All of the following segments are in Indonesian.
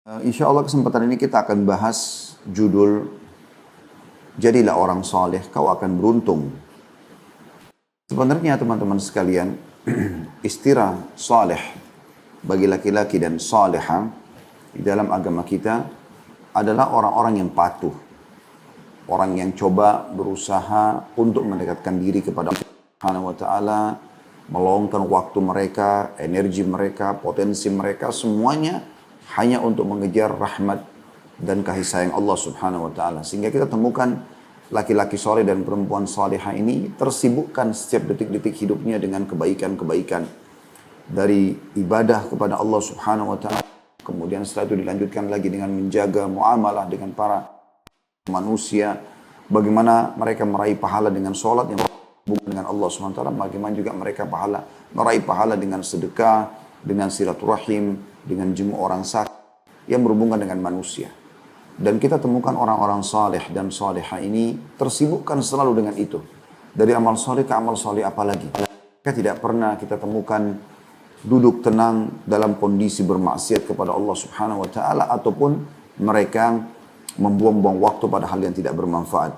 Insya Allah kesempatan ini kita akan bahas judul Jadilah Orang Saleh, Kau Akan Beruntung. Sebenarnya teman-teman sekalian, istilah saleh bagi laki-laki dan saleha di dalam agama kita adalah orang-orang yang patuh. Orang yang coba berusaha untuk mendekatkan diri kepada Allah Subhanahu wa Ta'ala, meluangkan waktu mereka, energi mereka, potensi mereka, semuanya hanya untuk mengejar rahmat dan kasih sayang Allah Subhanahu wa Ta'ala. Sehingga kita temukan laki-laki soleh dan perempuan salihah ini tersibukkan setiap detik-detik hidupnya dengan kebaikan-kebaikan. Dari ibadah kepada Allah Subhanahu wa Ta'ala, kemudian setelah itu dilanjutkan lagi dengan menjaga muamalah dengan para manusia. Bagaimana mereka meraih pahala dengan sholat yang berhubungan dengan Allah Subhanahu wa Ta'ala, bagaimana juga mereka meraih pahala dengan sedekah, dengan silaturahim, dengan jenguk orang sakit yang berhubungan dengan manusia. Dan kita temukan orang-orang saleh dan salihah ini tersibukkan selalu dengan itu. Dari amal saleh ke amal saleh apalagi. Kita tidak pernah kita temukan duduk tenang dalam kondisi bermaksiat kepada Allah Subhanahu wa Ta'ala ataupun mereka membuang-buang waktu pada hal yang tidak bermanfaat.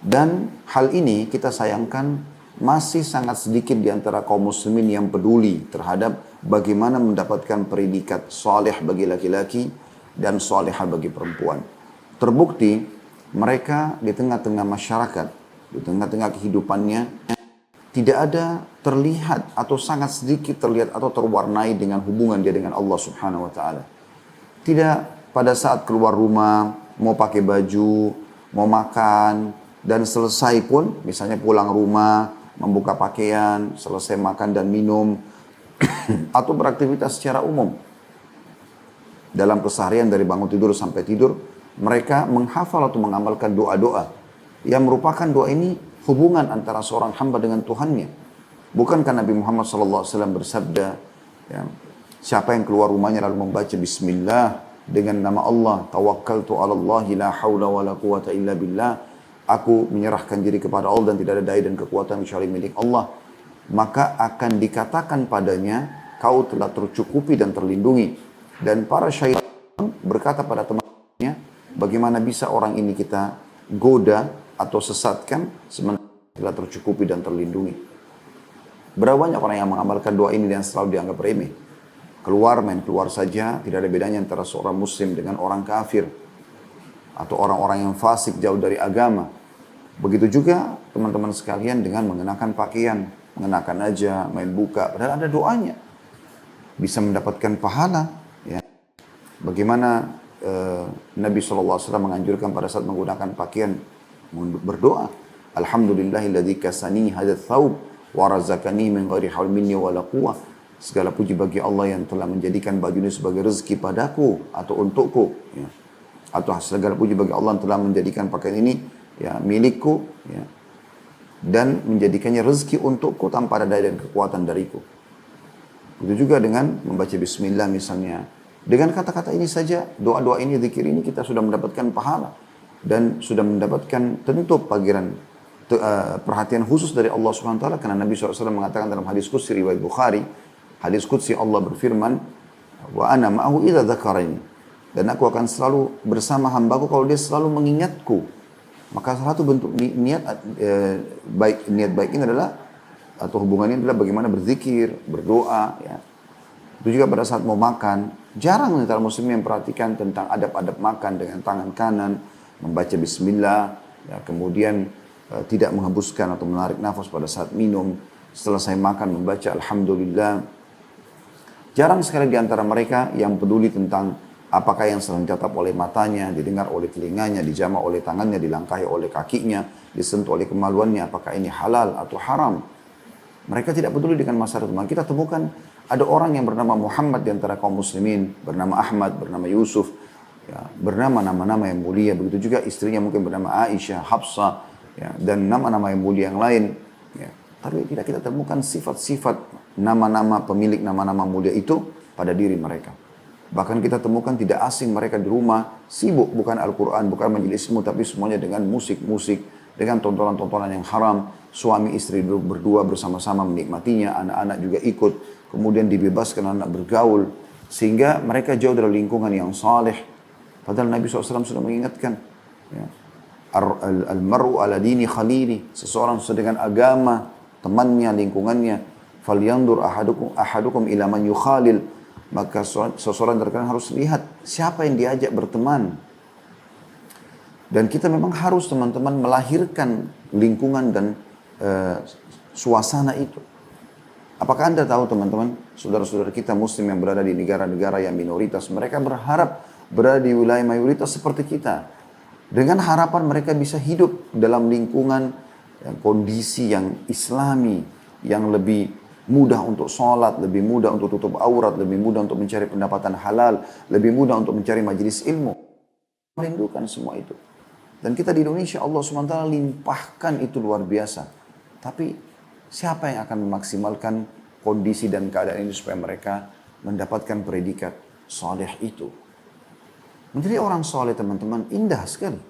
Dan hal ini kita sayangkan masih sangat sedikit di antara kaum muslimin yang peduli terhadap bagaimana mendapatkan predikat saleh bagi laki-laki dan salihah bagi perempuan. Terbukti mereka di tengah-tengah masyarakat, di tengah-tengah kehidupannya tidak ada terlihat atau sangat sedikit terlihat atau terwarnai dengan hubungan dia dengan Allah Subhanahu wa Ta'ala. Tidak pada saat keluar rumah, mau pakai baju, mau makan, dan selesai pun misalnya pulang rumah, membuka pakaian, selesai makan dan minum, atau beraktivitas secara umum. Dalam keseharian dari bangun tidur sampai tidur, mereka menghafal atau mengamalkan doa-doa. Yang merupakan doa ini hubungan antara seorang hamba dengan Tuhannya. Bukankah Nabi Muhammad SAW bersabda, ya, siapa yang keluar rumahnya lalu membaca Bismillah dengan nama Allah, tawakkaltu ala Allahi la hawla wa la quwata illa billah, aku menyerahkan diri kepada Allah dan tidak ada daya dan kekuatan kecuali milik Allah, maka akan dikatakan padanya, kau telah tercukupi dan terlindungi. Dan para syaitan berkata pada temannya, bagaimana bisa orang ini kita goda atau sesatkan sementara telah tercukupi dan terlindungi. Berapa banyak orang yang mengamalkan doa ini dan selalu dianggap remeh. Keluar main keluar saja, tidak ada bedanya antara seorang muslim dengan orang kafir atau orang-orang yang fasik jauh dari agama. Begitu juga teman-teman sekalian dengan mengenakan pakaian, mengenakan aja, main buka, padahal ada doanya. Bisa mendapatkan pahala. Ya. Bagaimana Nabi SAW menganjurkan pada saat menggunakan pakaian berdoa. Alhamdulillahilladzi kasani hadat thawb wa razaqani min ghairi haul minni wala quwwah. Segala puji bagi Allah yang telah menjadikan baju ini sebagai rezeki padaku atau untukku. Ya. Atau segala puji bagi Allah yang telah menjadikan pakaian ini ya milikku, ya, dan menjadikannya rezeki untukku tanpa ada daya dan kekuatan dariku. Begitu juga dengan membaca Bismillah misalnya. Dengan kata-kata ini saja, doa-doa ini, zikir ini kita sudah mendapatkan pahala dan sudah mendapatkan tentu perhatian khusus dari Allah Subhanahu wa Ta'ala, karena Nabi SAW mengatakan dalam hadis qudsi riwayat Bukhari, hadis qudsi Allah berfirman, wa ana ma'ahu idza dzakarani, dan aku akan selalu bersama hambaku kalau dia selalu mengingatku. Maka salah satu bentuk niat baik ini adalah, atau hubungannya adalah bagaimana berzikir, berdoa. Ya. Itu juga pada saat mau makan, jarang antara muslim yang perhatikan tentang adab-adab makan dengan tangan kanan, membaca Bismillah, ya, kemudian tidak menghembuskan atau menarik nafas pada saat minum, selesai makan membaca Alhamdulillah. Jarang sekali di antara mereka yang peduli tentang apakah yang sedang ditatap oleh matanya, didengar oleh telinganya, dijamah oleh tangannya, dilangkahi oleh kakinya, disentuh oleh kemaluannya, apakah ini halal atau haram. Mereka tidak peduli dengan masalah itu. Kita temukan ada orang yang bernama Muhammad di antara kaum muslimin, bernama Ahmad, bernama Yusuf, ya, bernama nama-nama yang mulia. Begitu juga istrinya mungkin bernama Aisyah, Hafsah, ya, dan nama-nama yang mulia yang lain. Ya. Tapi tidak kita temukan sifat-sifat nama-nama pemilik nama-nama mulia itu pada diri mereka. Bahkan kita temukan tidak asing mereka di rumah, sibuk bukan Al-Quran, bukan majelis ilmu, tapi semuanya dengan musik-musik, dengan tontonan-tontonan yang haram. Suami istri berdua bersama-sama menikmatinya, anak-anak juga ikut, kemudian dibebaskan anak bergaul. Sehingga mereka jauh dari lingkungan yang saleh. Padahal Nabi SAW sudah mengingatkan. Ya. Al-mar'u ala dini khalili. Seseorang sesuai dengan agama, temannya, lingkungannya. Falyandur ahadukum ila man yukhalil. Maka seseorang terkadang harus lihat siapa yang diajak berteman. Dan kita memang harus teman-teman melahirkan lingkungan dan suasana itu. Apakah Anda tahu teman-teman, saudara-saudara kita muslim yang berada di negara-negara yang minoritas, mereka berharap berada di wilayah mayoritas seperti kita. Dengan harapan mereka bisa hidup dalam lingkungan kondisi yang islami, yang lebih mudah untuk sholat, lebih mudah untuk tutup aurat, lebih mudah untuk mencari pendapatan halal, lebih mudah untuk mencari majelis ilmu. Merindukan semua itu. Dan kita di Indonesia Allah SWT limpahkan itu luar biasa. Tapi siapa yang akan memaksimalkan kondisi dan keadaan ini supaya mereka mendapatkan predikat soleh itu? Menjadi orang soleh teman-teman indah sekali.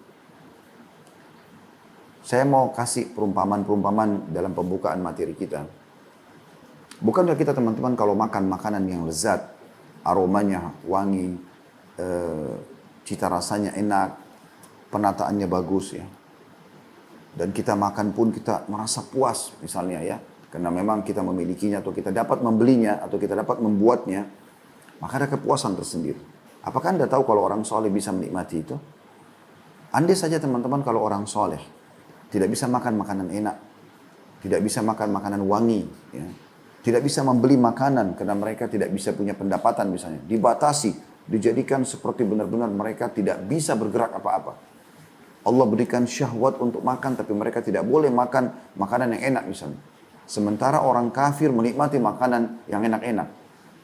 Saya mau kasih perumpamaan-perumpamaan dalam pembukaan materi kita. Bukankah kita teman-teman kalau makan makanan yang lezat, aromanya wangi, cita rasanya enak, penataannya bagus ya. Dan kita makan pun kita merasa puas misalnya ya. Karena memang kita memilikinya atau kita dapat membelinya atau kita dapat membuatnya. Maka ada kepuasan tersendiri. Apakah Anda tahu kalau orang soleh bisa menikmati itu? Andai saja teman-teman kalau orang soleh tidak bisa makan makanan enak. Tidak bisa makan makanan wangi. Ya. Tidak bisa membeli makanan karena mereka tidak bisa punya pendapatan misalnya. Dibatasi, dijadikan seperti benar-benar mereka tidak bisa bergerak apa-apa. Allah berikan syahwat untuk makan tapi mereka tidak boleh makan makanan yang enak misalnya. Sementara orang kafir menikmati makanan yang enak-enak.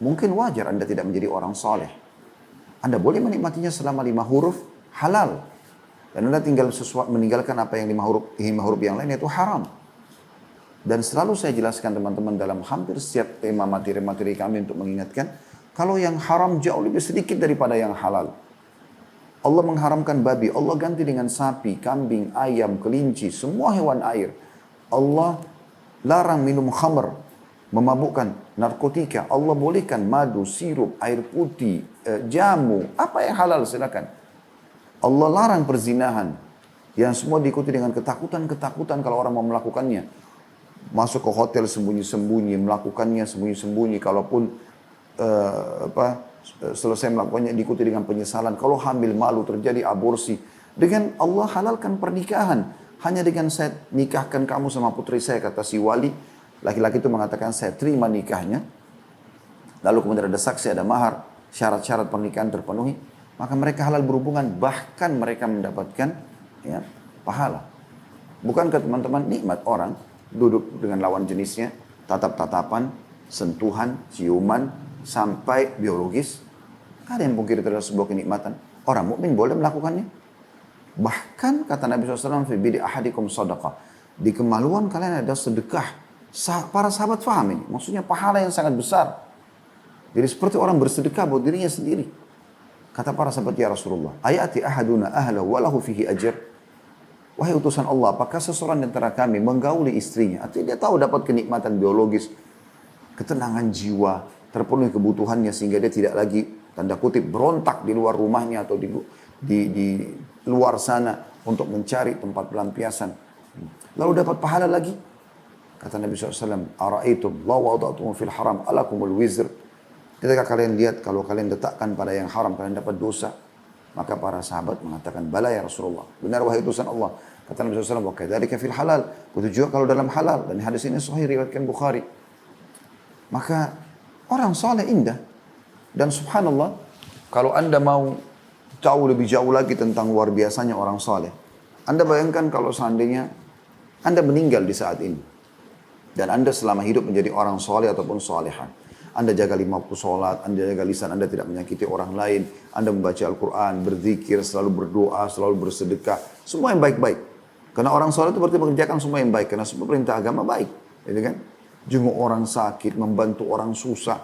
Mungkin wajar Anda tidak menjadi orang soleh. Anda boleh menikmatinya selama 5 huruf halal. Dan Anda tinggal meninggalkan apa yang 5 huruf yang lain itu haram. Dan selalu saya jelaskan teman-teman dalam hampir setiap tema materi-materi kami untuk mengingatkan. Kalau yang haram jauh lebih sedikit daripada yang halal. Allah mengharamkan babi, Allah ganti dengan sapi, kambing, ayam, kelinci, semua hewan air. Allah larang minum khamr, memabukkan, narkotika. Allah bolehkan madu, sirup, air putih, jamu, apa yang halal silakan. Allah larang perzinahan, yang semua diikuti dengan ketakutan-ketakutan kalau orang mau melakukannya. Masuk ke hotel sembunyi-sembunyi, melakukannya sembunyi-sembunyi, kalaupun selesai melakukannya diikuti dengan penyesalan. Kalau hamil malu terjadi aborsi. Dengan Allah halalkan pernikahan. Hanya dengan saya nikahkan kamu sama putri saya kata si wali. Laki-laki itu mengatakan saya terima nikahnya. Lalu kemudian ada saksi, ada mahar. Syarat-syarat pernikahan terpenuhi. Maka mereka halal berhubungan. Bahkan mereka mendapatkan ya, pahala. Bukankah teman-teman nikmat orang duduk dengan lawan jenisnya. Tatap-tatapan, sentuhan, ciuman. Sampai biologis, ada yang mungkin terhadap sebuah kenikmatan. Orang mukmin boleh melakukannya. Bahkan kata Nabi SAW, fi bidi ahadikum sadaqah. Di kemaluan kalian ada sedekah. Para sahabat faham ini. Maksudnya pahala yang sangat besar. Jadi seperti orang bersedekah buat dirinya sendiri. Kata para sahabat, ya Rasulullah, ayati ahaduna ahla walahu fihi ajr. Wahai utusan Allah, apakah seseorang di antara kami menggauli istrinya? Artinya dia tahu dapat kenikmatan biologis, ketenangan jiwa, terpenuhi kebutuhannya sehingga dia tidak lagi tanda kutip berontak di luar rumahnya atau di luar sana untuk mencari tempat pelampiasan. Lalu dapat pahala lagi. Kata Nabi SAW, ara'aitum la wada'tum fil haram alakumul wizr. Ketika kalian lihat kalau kalian letakkan pada yang haram kalian dapat dosa. Maka para sahabat mengatakan, bala ya Rasulullah. Benar wahai utusan Allah. Kata Nabi SAW, wa kadzalika fil halal. Begitu juga kalau dalam halal. Dan hadis ini sahih riwayatkan Bukhari. Maka orang soleh indah. Dan subhanallah, kalau Anda mau tahu lebih jauh lagi tentang luar biasanya orang soleh. Anda bayangkan kalau seandainya Anda meninggal di saat ini. Dan Anda selama hidup menjadi orang soleh ataupun solehan. Anda jaga 5 waktu sholat, Anda jaga lisan, Anda tidak menyakiti orang lain. Anda membaca Al-Quran, berzikir, selalu berdoa, selalu bersedekah. Semua yang baik-baik. Karena orang soleh itu berarti mengerjakan semua yang baik. Karena semua perintah agama baik. Gitu kan? Jenguk orang sakit, membantu orang susah.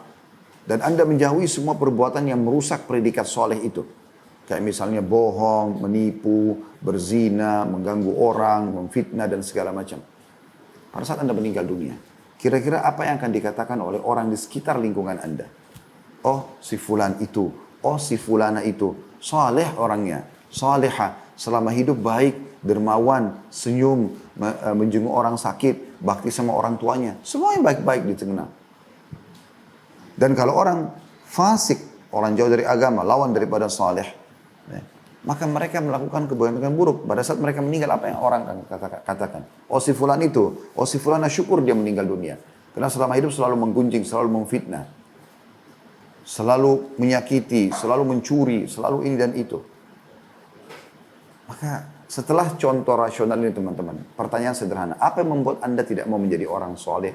Dan Anda menjauhi semua perbuatan yang merusak predikat soleh itu. Kayak misalnya bohong, menipu, berzina, mengganggu orang, memfitnah dan segala macam. Pada saat Anda meninggal dunia, kira-kira apa yang akan dikatakan oleh orang di sekitar lingkungan Anda? oh si fulan itu, oh si fulana itu, saleh orangnya, saleha, selama hidup baik, dermawan, senyum, menjenguk orang sakit, bakti sama orang tuanya, semua yang baik-baik dikenal. Dan kalau orang fasik, orang jauh dari agama, lawan daripada saleh, ya, maka mereka melakukan kebanyakan buruk. Pada saat mereka meninggal, apa yang orang akan katakan? Oh si fulan itu, oh si fulana syukur dia meninggal dunia. Karena selama hidup selalu menggunjing, selalu memfitnah, selalu menyakiti, selalu mencuri, selalu ini dan itu. Maka setelah contoh rasional ini teman-teman, pertanyaan sederhana, apa yang membuat Anda tidak mau menjadi orang soleh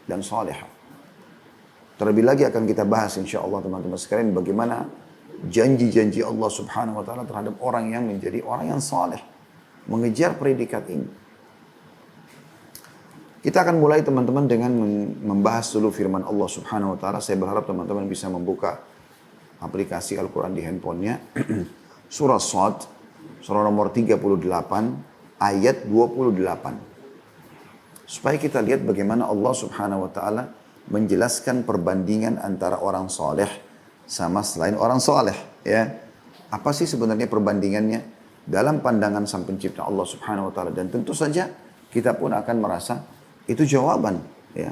dan soleha? Terlebih lagi akan kita bahas insya Allah teman-teman sekalian bagaimana janji-janji Allah subhanahu wa ta'ala terhadap orang yang menjadi orang yang saleh. Mengejar predikat ini. Kita akan mulai teman-teman dengan membahas dulu firman Allah subhanahu wa ta'ala. Saya berharap teman-teman bisa membuka aplikasi Al-Quran di handphonenya. Surah Shad, surah nomor 38, ayat 28. Supaya kita lihat bagaimana Allah subhanahu wa ta'ala menjelaskan perbandingan antara orang saleh sama selain orang soleh, ya. Apa sih sebenarnya perbandingannya dalam pandangan sang pencipta Allah subhanahu wa ta'ala. Dan tentu saja kita pun akan merasa itu jawaban, ya.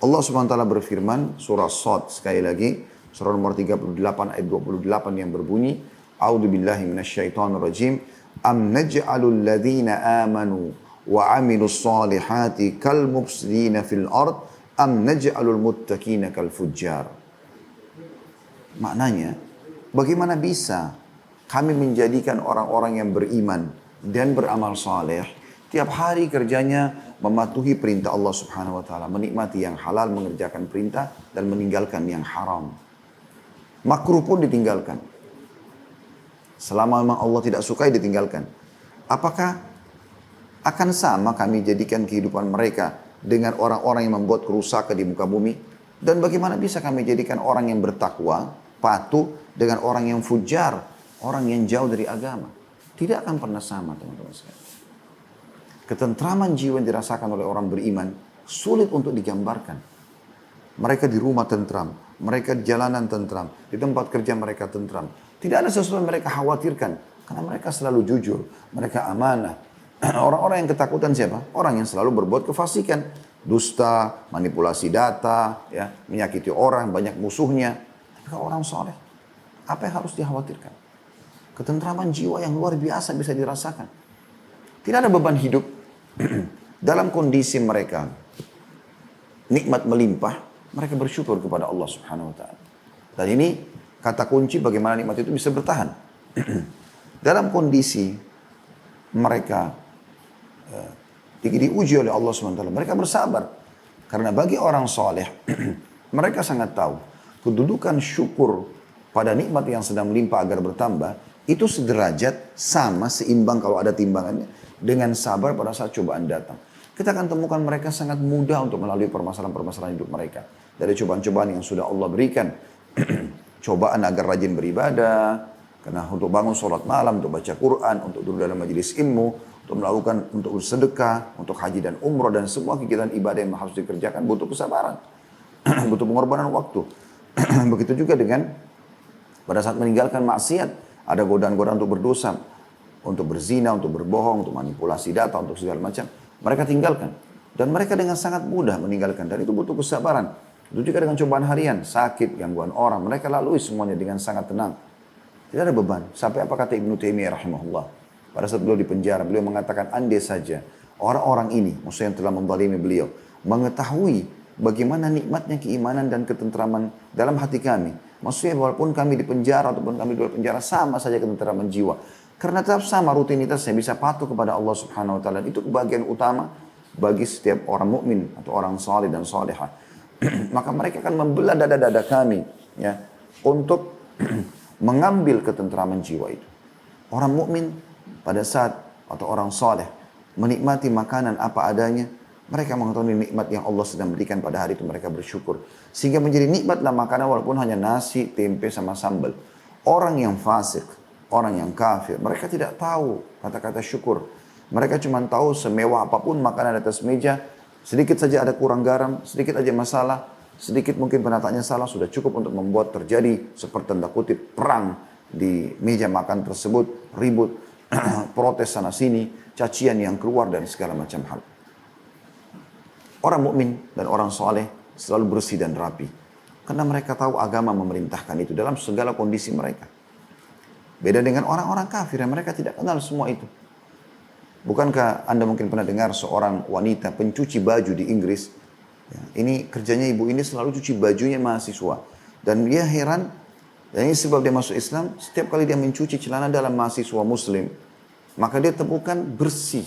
Allah subhanahu wa ta'ala berfirman, surah Shad sekali lagi, surah nomor 38 ayat 28 yang berbunyi, A'udzu billahi minasyaitonir rajim, am naj'alul ladzina amanu wa 'amilus solihati kal mufsidina fil ard am naj'alul muttaqina kal fujjar. Maknanya, bagaimana bisa kami menjadikan orang-orang yang beriman dan beramal saleh tiap hari kerjanya mematuhi perintah Allah subhanahu wa ta'ala, menikmati yang halal, mengerjakan perintah dan meninggalkan yang haram. Makruh pun ditinggalkan. Selama memang Allah tidak sukai ditinggalkan. Apakah akan sama kami jadikan kehidupan mereka dengan orang-orang yang membuat kerusakan di muka bumi? Dan bagaimana bisa kami jadikan orang yang bertakwa, patuh dengan orang yang fujar, orang yang jauh dari agama? Tidak akan pernah sama teman-teman sekalian. Ketentraman jiwa yang dirasakan oleh orang beriman sulit untuk digambarkan. Mereka di rumah tentram, mereka di jalanan tentram, di tempat kerja mereka tentram. Tidak ada sesuatu yang mereka khawatirkan karena mereka selalu jujur, mereka amanah. Orang-orang yang ketakutan siapa? Orang yang selalu berbuat kefasikan, dusta, manipulasi data, ya, menyakiti orang, banyak musuhnya. Kalau orang soleh, apa yang harus dikhawatirkan? Ketentraman jiwa yang luar biasa bisa dirasakan. Tidak ada beban hidup. Dalam kondisi mereka nikmat melimpah, mereka bersyukur kepada Allah subhanahu wa ta'ala. Dan ini kata kunci bagaimana nikmat itu bisa bertahan. Dalam kondisi mereka diuji oleh Allah subhanahu wa ta'ala, mereka bersabar. Karena bagi orang soleh, mereka sangat tahu kedudukan syukur pada nikmat yang sedang melimpah agar bertambah, itu sederajat, sama, seimbang kalau ada timbangannya, dengan sabar pada saat cobaan datang. Kita akan temukan mereka sangat mudah untuk melalui permasalahan-permasalahan hidup mereka. Dari cobaan-cobaan yang sudah Allah berikan. Cobaan agar rajin beribadah, karena untuk bangun sholat malam, untuk baca Quran, untuk duduk dalam majelis ilmu, untuk melakukan, untuk sedekah, untuk haji dan umroh, dan semua kegiatan ibadah yang harus dikerjakan butuh kesabaran. Butuh pengorbanan waktu. Begitu juga dengan pada saat meninggalkan maksiat, ada godaan-godaan untuk berdosa, untuk berzina, untuk berbohong, untuk manipulasi data, untuk segala macam. Mereka tinggalkan. Dan mereka dengan sangat mudah meninggalkan. Dan itu butuh kesabaran. Itu juga dengan cobaan harian, sakit, gangguan orang. Mereka lalui semuanya dengan sangat tenang. Tidak ada beban. Sampai apa kata Ibnu Taimiyah rahimahullah. Pada saat beliau di penjara, beliau mengatakan, andai saja orang-orang ini, maksudnya yang telah menzalimi beliau, mengetahui bagaimana nikmatnya keimanan dan ketentraman dalam hati kami. Maksudnya walaupun kami di penjara ataupun kami di luar penjara, sama saja ketentraman jiwa. Karena tetap sama rutinitasnya, bisa patuh kepada Allah subhanahu wa ta'ala. Itu kebahagiaan utama bagi setiap orang mukmin atau orang saleh dan salihah. Maka mereka akan membelah dada-dada kami, ya, untuk mengambil ketentraman jiwa itu. Orang mukmin pada saat atau orang saleh menikmati makanan apa adanya, mereka mengetahui nikmat yang Allah sedang berikan pada hari itu, mereka bersyukur. Sehingga menjadi nikmatlah makanan walaupun hanya nasi, tempe, sama sambal. Orang yang fasik, orang yang kafir, mereka tidak tahu kata-kata syukur. Mereka cuma tahu semewah apapun makanan di atas meja, sedikit saja ada kurang garam, sedikit aja masalah, Sedikit mungkin penataannya salah, sudah cukup untuk membuat terjadi seperti tanda kutip perang di meja makan tersebut, ribut, protes sana sini, cacian yang keluar dan segala macam hal. Orang mukmin dan orang soleh selalu bersih dan rapi. Karena mereka tahu agama memerintahkan itu dalam segala kondisi mereka. Beda dengan orang-orang kafir yang mereka tidak kenal semua itu. Bukankah Anda mungkin pernah dengar seorang wanita pencuci baju di Inggris? Ya, ini kerjanya ibu ini selalu cuci bajunya mahasiswa. Dan dia heran, dan ini sebab dia masuk Islam, setiap kali dia mencuci celana dalam mahasiswa muslim, maka dia temukan bersih.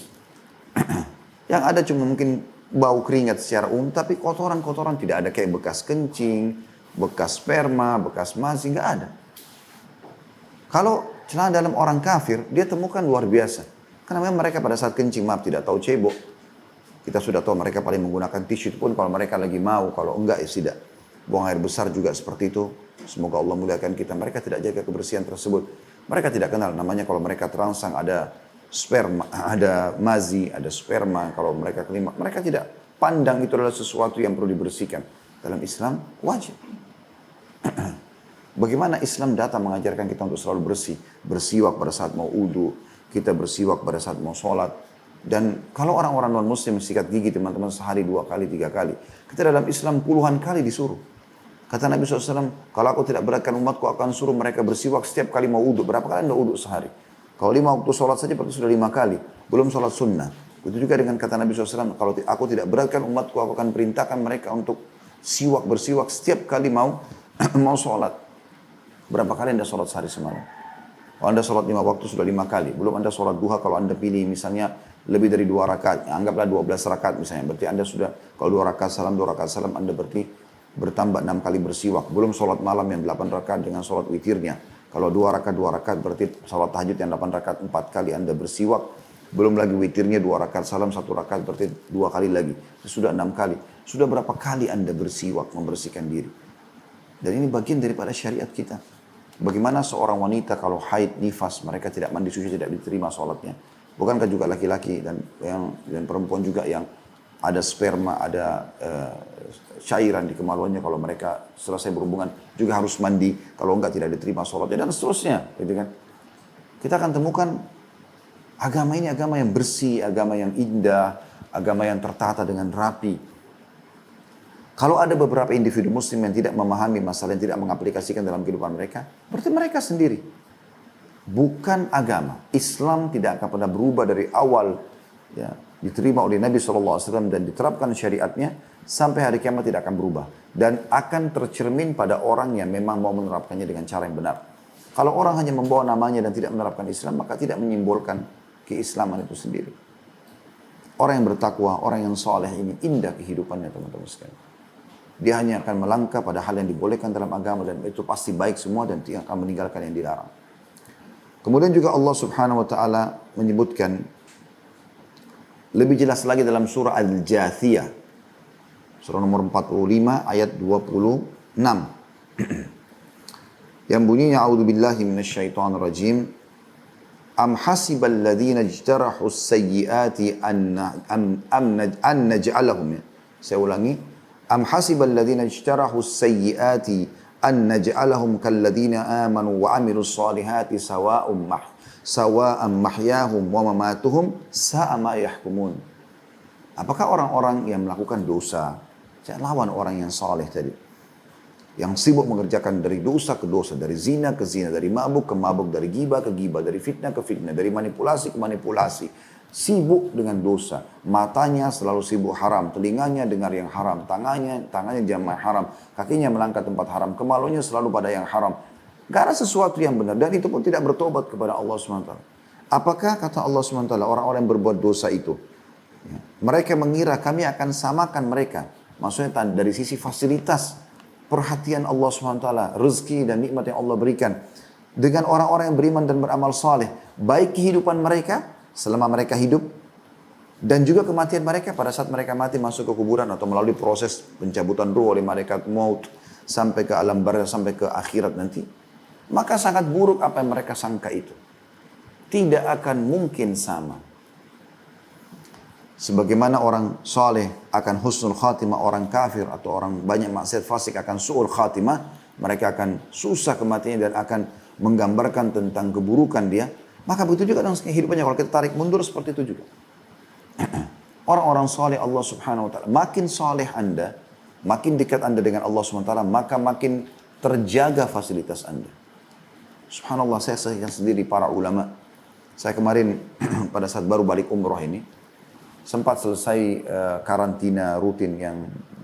Yang ada cuma mungkin bau keringat secara umum, tapi kotoran-kotoran tidak ada, kayak bekas kencing, bekas sperma, bekas mazi, nggak ada. Kalau celana dalam orang kafir, dia temukan luar biasa. Karena memang mereka pada saat kencing, maaf tidak tahu cebok. Kita sudah tahu mereka paling menggunakan tisu pun kalau mereka lagi mau, kalau enggak ya tidak. Buang air besar juga seperti itu. Semoga Allah muliakan kita. Mereka tidak jaga kebersihan tersebut. Mereka tidak kenal namanya kalau mereka terangsang ada sperma, ada mazi, ada sperma. Kalau mereka kelima, mereka tidak pandang itu adalah sesuatu yang perlu dibersihkan. Dalam Islam wajib. Bagaimana Islam datang mengajarkan kita untuk selalu bersih. Bersiwak pada saat mau wudu. Kita bersiwak pada saat mau sholat. Dan kalau orang-orang non-muslim sikat gigi teman-teman sehari 2 kali, 3 kali. Kita dalam Islam puluhan kali disuruh. Kata Nabi SAW, kalau aku tidak beratkan umatku akan suruh mereka bersiwak setiap kali mau wudu. Berapa kali anda wudu sehari? Kalau 5 waktu sholat saja berarti sudah 5 kali. Belum sholat sunnah. Begitu juga dengan kata Nabi SAW, kalau aku tidak beratkan umatku aku akan perintahkan mereka untuk bersiwak setiap kali mau sholat. Berapa kali anda sholat sehari semalam? Kalau anda sholat 5 waktu sudah 5 kali. Belum anda sholat duha kalau anda pilih misalnya lebih dari 2 rakaat. Anggaplah 12 rakaat misalnya. Berarti anda sudah, kalau 2 rakaat salam, anda berarti bertambah 6 kali bersiwak. Belum sholat malam yang 8 rakaat dengan sholat witirnya. Kalau 2 rakaat berarti sholat tahajud yang 8 rakaat 4 kali anda bersiwak. Belum lagi witirnya 2 rakaat salam, 1 rakaat berarti 2 kali lagi. Sudah 6 kali. Sudah berapa kali anda bersiwak, membersihkan diri. Dan ini bagian daripada syariat kita. Bagaimana seorang wanita kalau haid, nifas, mereka tidak mandi suci, tidak diterima sholatnya. Bukankah juga laki-laki dan perempuan juga yang ada sperma, ada cairan di kemaluannya kalau mereka selesai berhubungan juga harus mandi, kalau enggak tidak diterima sholatnya dan seterusnya, gitu kan? Kita akan temukan agama ini agama yang bersih, agama yang indah, agama yang tertata dengan rapi. Kalau ada beberapa individu muslim yang tidak memahami masalah, yang tidak mengaplikasikan dalam kehidupan mereka, berarti mereka sendiri. Bukan agama. Islam tidak akan pernah berubah dari awal, ya, diterima oleh Nabi SAW dan diterapkan syariatnya, sampai hari kiamat tidak akan berubah. Dan akan tercermin pada orang yang memang mau menerapkannya dengan cara yang benar. Kalau orang hanya membawa namanya dan tidak menerapkan Islam, maka tidak menyimbolkan keislaman itu sendiri. Orang yang bertakwa, orang yang soleh ini indah kehidupannya teman-teman sekalian. Dia hanya akan melangkah pada hal yang dibolehkan dalam agama dan itu pasti baik semua dan dia akan meninggalkan yang dilarang. Kemudian juga Allah Subhanahu wa taala menyebutkan lebih jelas lagi dalam surah Al-Jathiyah. Surah nomor 45 ayat 26. Yang bunyinya a'udzubillahi minasyaitonirrajim. Am hasibal ladzina ijtarahu as-sayyiati an naj'alahum. Saya ulangi. Am hasibal ladzina ijtarahu as-sayyiati an naj'alahum kal ladzina amanu wa amilus solihati sawa'an mahyahum wa mamatuhum sa'a ma yahkumun. Apakah orang-orang yang melakukan dosa, saya lawan orang yang saleh tadi, yang sibuk mengerjakan dari dosa ke dosa, dari zina ke zina, dari mabuk ke mabuk, dari ghibah ke ghibah, dari fitnah ke fitnah, dari manipulasi ke manipulasi. Sibuk dengan dosa, matanya selalu sibuk haram, telinganya dengar yang haram, tangannya jamah haram, kakinya melangkah tempat haram, kemaluannya selalu pada yang haram. Gak ada sesuatu yang benar dan itu pun tidak bertobat kepada Allah SWT. Apakah kata Allah SWT orang-orang yang berbuat dosa itu? Ya, mereka mengira kami akan samakan mereka. Maksudnya dari sisi fasilitas, perhatian Allah SWT, rezeki dan nikmat yang Allah berikan. Dengan orang-orang yang beriman dan beramal saleh, baik kehidupan mereka selama mereka hidup, dan juga kematian mereka pada saat mereka mati masuk ke kuburan atau melalui proses pencabutan ruh oleh malaikat maut sampai ke alam barzakh, sampai ke akhirat nanti. Maka sangat buruk apa yang mereka sangka itu. Tidak akan mungkin sama. Sebagaimana orang soleh akan husnul khatimah, orang kafir atau orang banyak maksiat fasik akan su'ul khatimah, mereka akan susah kematian dan akan menggambarkan tentang keburukan dia. Maka begitu juga dengan kehidupannya, kalau kita tarik mundur seperti itu juga. Orang-orang soleh Allah subhanahu wa ta'ala, makin soleh anda, makin dekat anda dengan Allah subhanahu wa ta'ala, maka makin terjaga fasilitas anda. Subhanallah, saya saksikan sendiri para ulama. Saya kemarin pada saat baru balik umroh ini, sempat selesai karantina rutin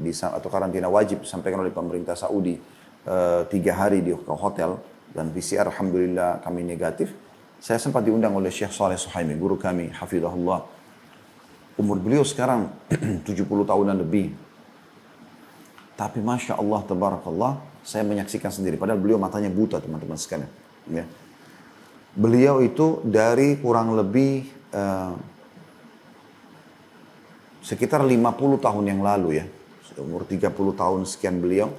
atau karantina wajib disampaikan oleh pemerintah Saudi 3 hari di hotel, dan PCR alhamdulillah kami negatif. Saya sempat diundang oleh Syekh Saleh Suhaimi, guru kami, hafizahullah. Umur beliau sekarang 70 tahunan lebih. Tapi Masya Allah, tabarakallah, saya menyaksikan sendiri. Padahal beliau matanya buta, teman-teman sekalian. Ya. Beliau itu dari kurang lebih sekitar 50 tahun yang lalu ya, umur 30 tahun sekian beliau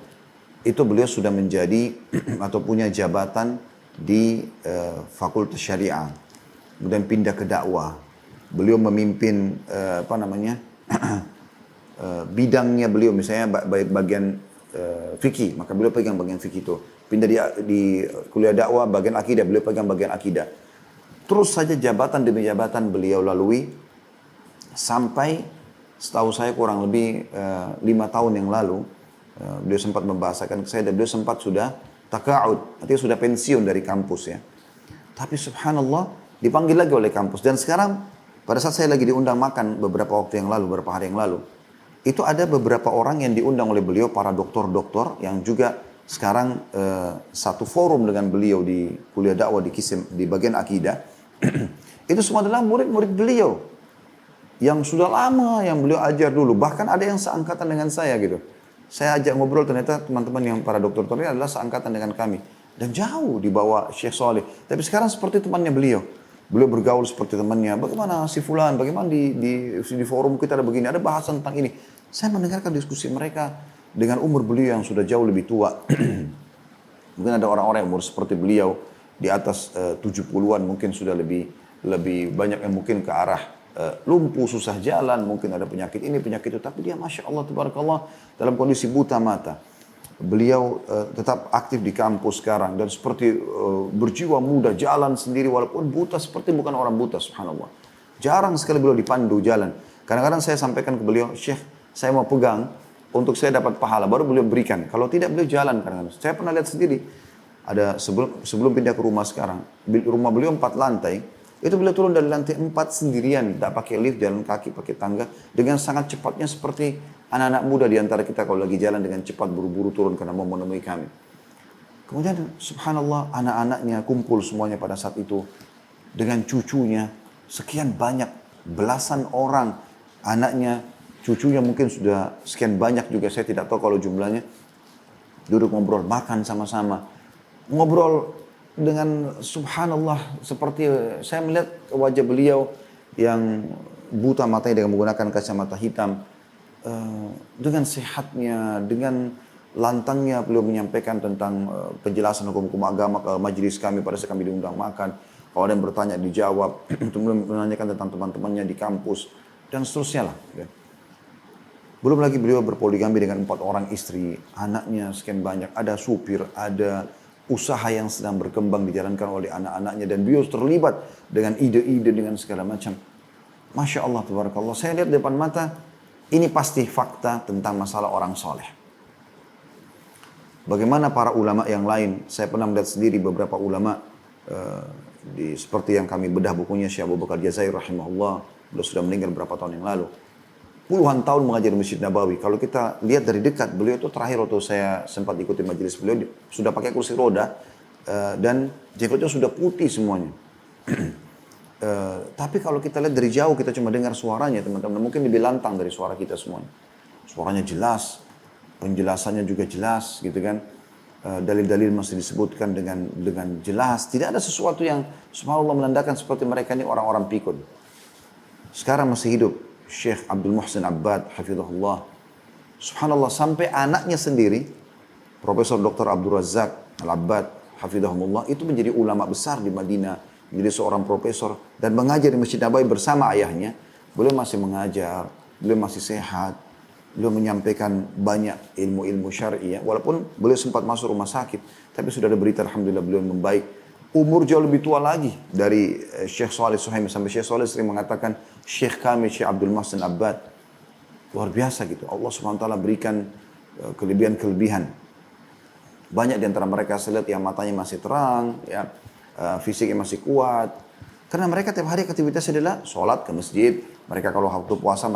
sudah menjadi atau punya jabatan di Fakultas Syariah, kemudian pindah ke dakwah. Beliau memimpin bidangnya beliau, misalnya bagian fikih, maka beliau pegang bagian fikih itu. Pindah di kuliah dakwah, bagian akidah, beliau pegang bagian akidah. Terus saja jabatan demi jabatan beliau lalui sampai setahu saya kurang lebih 5 tahun yang lalu, beliau sempat membahasakan ke saya dan beliau sempat sudah taqa'ud, artinya sudah pensiun dari kampus ya. Tapi subhanallah dipanggil lagi oleh kampus. Dan sekarang pada saat saya lagi diundang makan beberapa waktu yang lalu, beberapa hari yang lalu, itu ada beberapa orang yang diundang oleh beliau, para doktor-doktor yang juga sekarang satu forum dengan beliau di kuliah dakwah di Kisim, di bagian akidah. Itu semua adalah murid-murid beliau yang sudah lama, yang beliau ajar dulu. Bahkan ada yang seangkatan dengan saya gitu. Saya ajak ngobrol, ternyata teman-teman yang para dokter-dokter ini adalah seangkatan dengan kami. Dan jauh di bawah Syekh Saleh. Tapi sekarang seperti temannya beliau. Beliau bergaul seperti temannya. Bagaimana si fulan, bagaimana di forum kita ada begini, ada bahasan tentang ini. Saya mendengarkan diskusi mereka dengan umur beliau yang sudah jauh lebih tua. Mungkin ada orang-orang yang umur seperti beliau, di atas 70-an mungkin sudah lebih banyak yang mungkin ke arah lumpuh, susah jalan, mungkin ada penyakit ini, penyakit itu. Tapi dia Masya Allah, tabarakallah, dalam kondisi buta mata. Beliau tetap aktif di kampus sekarang dan seperti berjiwa muda, jalan sendiri walaupun buta, seperti bukan orang buta, subhanallah. Jarang sekali beliau dipandu jalan. Kadang-kadang saya sampaikan ke beliau, Syekh, saya mau pegang untuk saya dapat pahala, baru beliau berikan. Kalau tidak, beliau jalan kadang-kadang. Saya pernah lihat sendiri, ada sebelum pindah ke rumah sekarang, rumah beliau 4 lantai, itu beliau turun dari lantai 4 sendirian, tidak pakai lift, jalan kaki, pakai tangga, dengan sangat cepatnya seperti anak-anak muda di antara kita kalau lagi jalan dengan cepat buru-buru turun karena mau menemui kami. Kemudian subhanallah, anak-anaknya kumpul semuanya pada saat itu, dengan cucunya, sekian banyak, belasan orang, anaknya, cucunya mungkin sudah sekian banyak juga, saya tidak tahu kalau jumlahnya, duduk ngobrol, makan sama-sama, ngobrol dengan subhanallah, seperti saya melihat wajah beliau yang buta matanya dengan menggunakan kacamata hitam, dengan sehatnya, dengan lantangnya beliau menyampaikan tentang penjelasan hukum-hukum agama ke majelis kami pada saat kami diundang makan. Kalau ada yang bertanya dijawab, kemudian menanyakan tentang teman-temannya di kampus dan seterusnya lah. Ya. Belum lagi beliau berpoligami dengan 4 orang istri, anaknya sekian banyak, ada supir, ada usaha yang sedang berkembang dijalankan oleh anak-anaknya, dan beliau terlibat dengan ide-ide dengan segala macam. Masya Allah, tabarakallah. Saya lihat depan mata, ini pasti fakta tentang masalah orang soleh. Bagaimana para ulama yang lain, saya pernah melihat sendiri beberapa ulama, seperti yang kami bedah bukunya Syekh Abu Bakar Jazair rahimahullah, beliau sudah meninggal beberapa tahun yang lalu. Puluhan tahun mengajar di Masjid Nabawi. Kalau kita lihat dari dekat, beliau itu terakhir waktu saya sempat ikuti majelis beliau, sudah pakai kursi roda, dan jenggotnya sudah putih semuanya. Tapi kalau kita lihat dari jauh, kita cuma dengar suaranya, teman-teman. Mungkin lebih lantang dari suara kita semuanya. Suaranya jelas, penjelasannya juga jelas, gitu kan. Dalil-dalil masih disebutkan dengan jelas. Tidak ada sesuatu yang subhanallah menandakan seperti mereka ini orang-orang pikun. Sekarang masih hidup Syekh Abdul Muhsin Abbad, hafizahullah. Subhanallah, sampai anaknya sendiri, Profesor Dr. Abdul Razak Al-Abbad, hafizahumullah, itu menjadi ulama besar di Madinah, menjadi seorang profesor, dan mengajar di Masjid Nabawi bersama ayahnya. beliau masih mengajar, beliau masih sehat, beliau menyampaikan banyak ilmu-ilmu syar'i ya. Walaupun beliau sempat masuk rumah sakit, tapi sudah ada berita alhamdulillah beliau membaik. Umur jauh lebih tua lagi dari Syekh Shalih Suhaimi, sampai Syekh Shalih sering mengatakan Syekh kami Syekh Abdul Muhsin Abbad. Luar biasa gitu. Allah SWT berikan kelebihan-kelebihan. Banyak di antara mereka saya lihat yang matanya masih terang, ya, fisiknya masih kuat. Karena mereka tiap hari aktivitasnya adalah sholat ke masjid. Mereka kalau waktu puasa,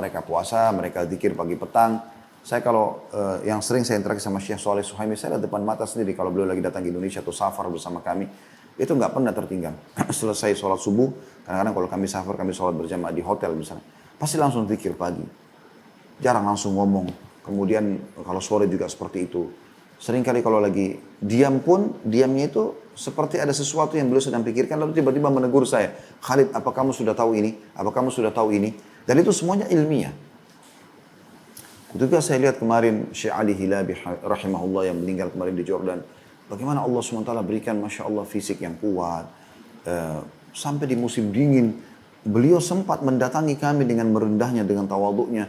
mereka zikir pagi petang. Saya kalau yang sering saya interaksi sama Syekh Shalih Suhaimi, saya lihat depan mata sendiri kalau beliau lagi datang ke Indonesia atau safar bersama kami, itu nggak pernah tertinggal. Selesai sholat subuh, kadang-kadang kalau kami safar, kami sholat berjamaah di hotel misalnya, pasti langsung zikir pagi. Jarang langsung ngomong. Kemudian kalau sore juga seperti itu. Seringkali kalau lagi diam pun, diamnya itu seperti ada sesuatu yang beliau sedang pikirkan, lalu tiba-tiba menegur saya. Khalid, apa kamu sudah tahu ini? Apa kamu sudah tahu ini? Dan itu semuanya ilmiah. Itu juga saya lihat kemarin Syekh Ali Hilabi rahimahullah yang meninggal kemarin di Jordan. Bagaimana Allah SWT berikan Masya Allah fisik yang kuat. Sampai di musim dingin, beliau sempat mendatangi kami dengan merendahnya, dengan tawaduknya.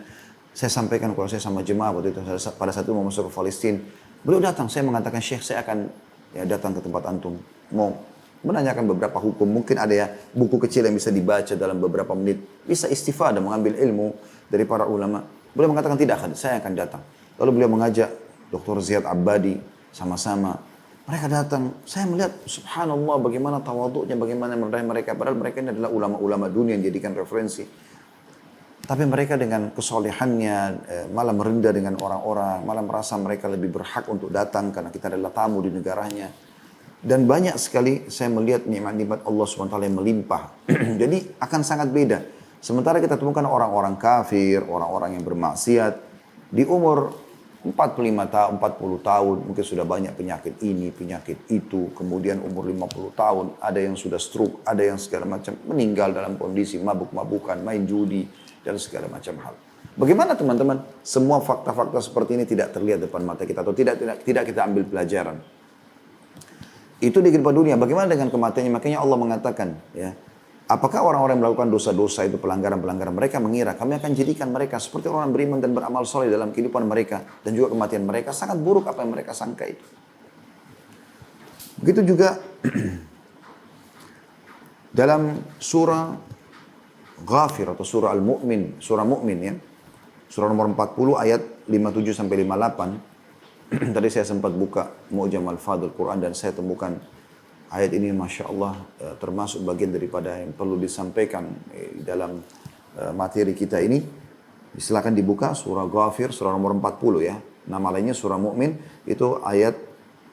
Saya sampaikan kalau saya sama jemaah waktu itu, pada saat itu mau masuk ke Palestina. Beliau datang, saya mengatakan, Syekh saya akan datang ke tempat antum. Mau menanyakan beberapa hukum. Mungkin ada ya buku kecil yang bisa dibaca dalam beberapa menit. Bisa istifadah, mengambil ilmu dari para ulama. Beliau mengatakan tidak, saya akan datang. Lalu beliau mengajak Dr. Ziyad Abbadi sama-sama. Mereka datang, saya melihat subhanallah bagaimana tawaduknya, bagaimana merendah mereka. Padahal mereka ini adalah ulama-ulama dunia yang jadikan referensi. Tapi mereka dengan kesolehannya malah merendah dengan orang-orang, malah merasa mereka lebih berhak untuk datang karena kita adalah tamu di negaranya. Dan banyak sekali saya melihat nikmat-nikmat Allah SWT yang melimpah. Jadi akan sangat beda. Sementara kita temukan orang-orang kafir, orang-orang yang bermaksiat, di umur 45 tahun, 40 tahun, mungkin sudah banyak penyakit ini, penyakit itu. Kemudian umur 50 tahun, ada yang sudah stroke, ada yang segala macam meninggal dalam kondisi mabuk-mabukan, main judi, dan segala macam hal. Bagaimana teman-teman? Semua fakta-fakta seperti ini tidak terlihat depan mata kita atau tidak kita ambil pelajaran. Itu di kehidupan dunia. Bagaimana dengan kematiannya? Makanya Allah mengatakan, ya, apakah orang-orang yang melakukan dosa-dosa itu pelanggaran-pelanggaran mereka mengira kami akan jadikan mereka seperti orang beriman dan beramal soleh dalam kehidupan mereka dan juga kematian mereka sangat buruk apa yang mereka sangka itu. Begitu juga dalam surah Ghafir atau surah Al-Mu'min, surah Mu'min ya. Surah nomor 40 ayat 57 sampai 58. Tadi saya sempat buka Mu'jam Al-Fadhil Quran dan saya temukan ayat ini Masya Allah termasuk bagian daripada yang perlu disampaikan dalam materi kita ini. Silakan dibuka surah Ghafir, surah nomor 40 ya. Nama lainnya surah Mu'min, itu ayat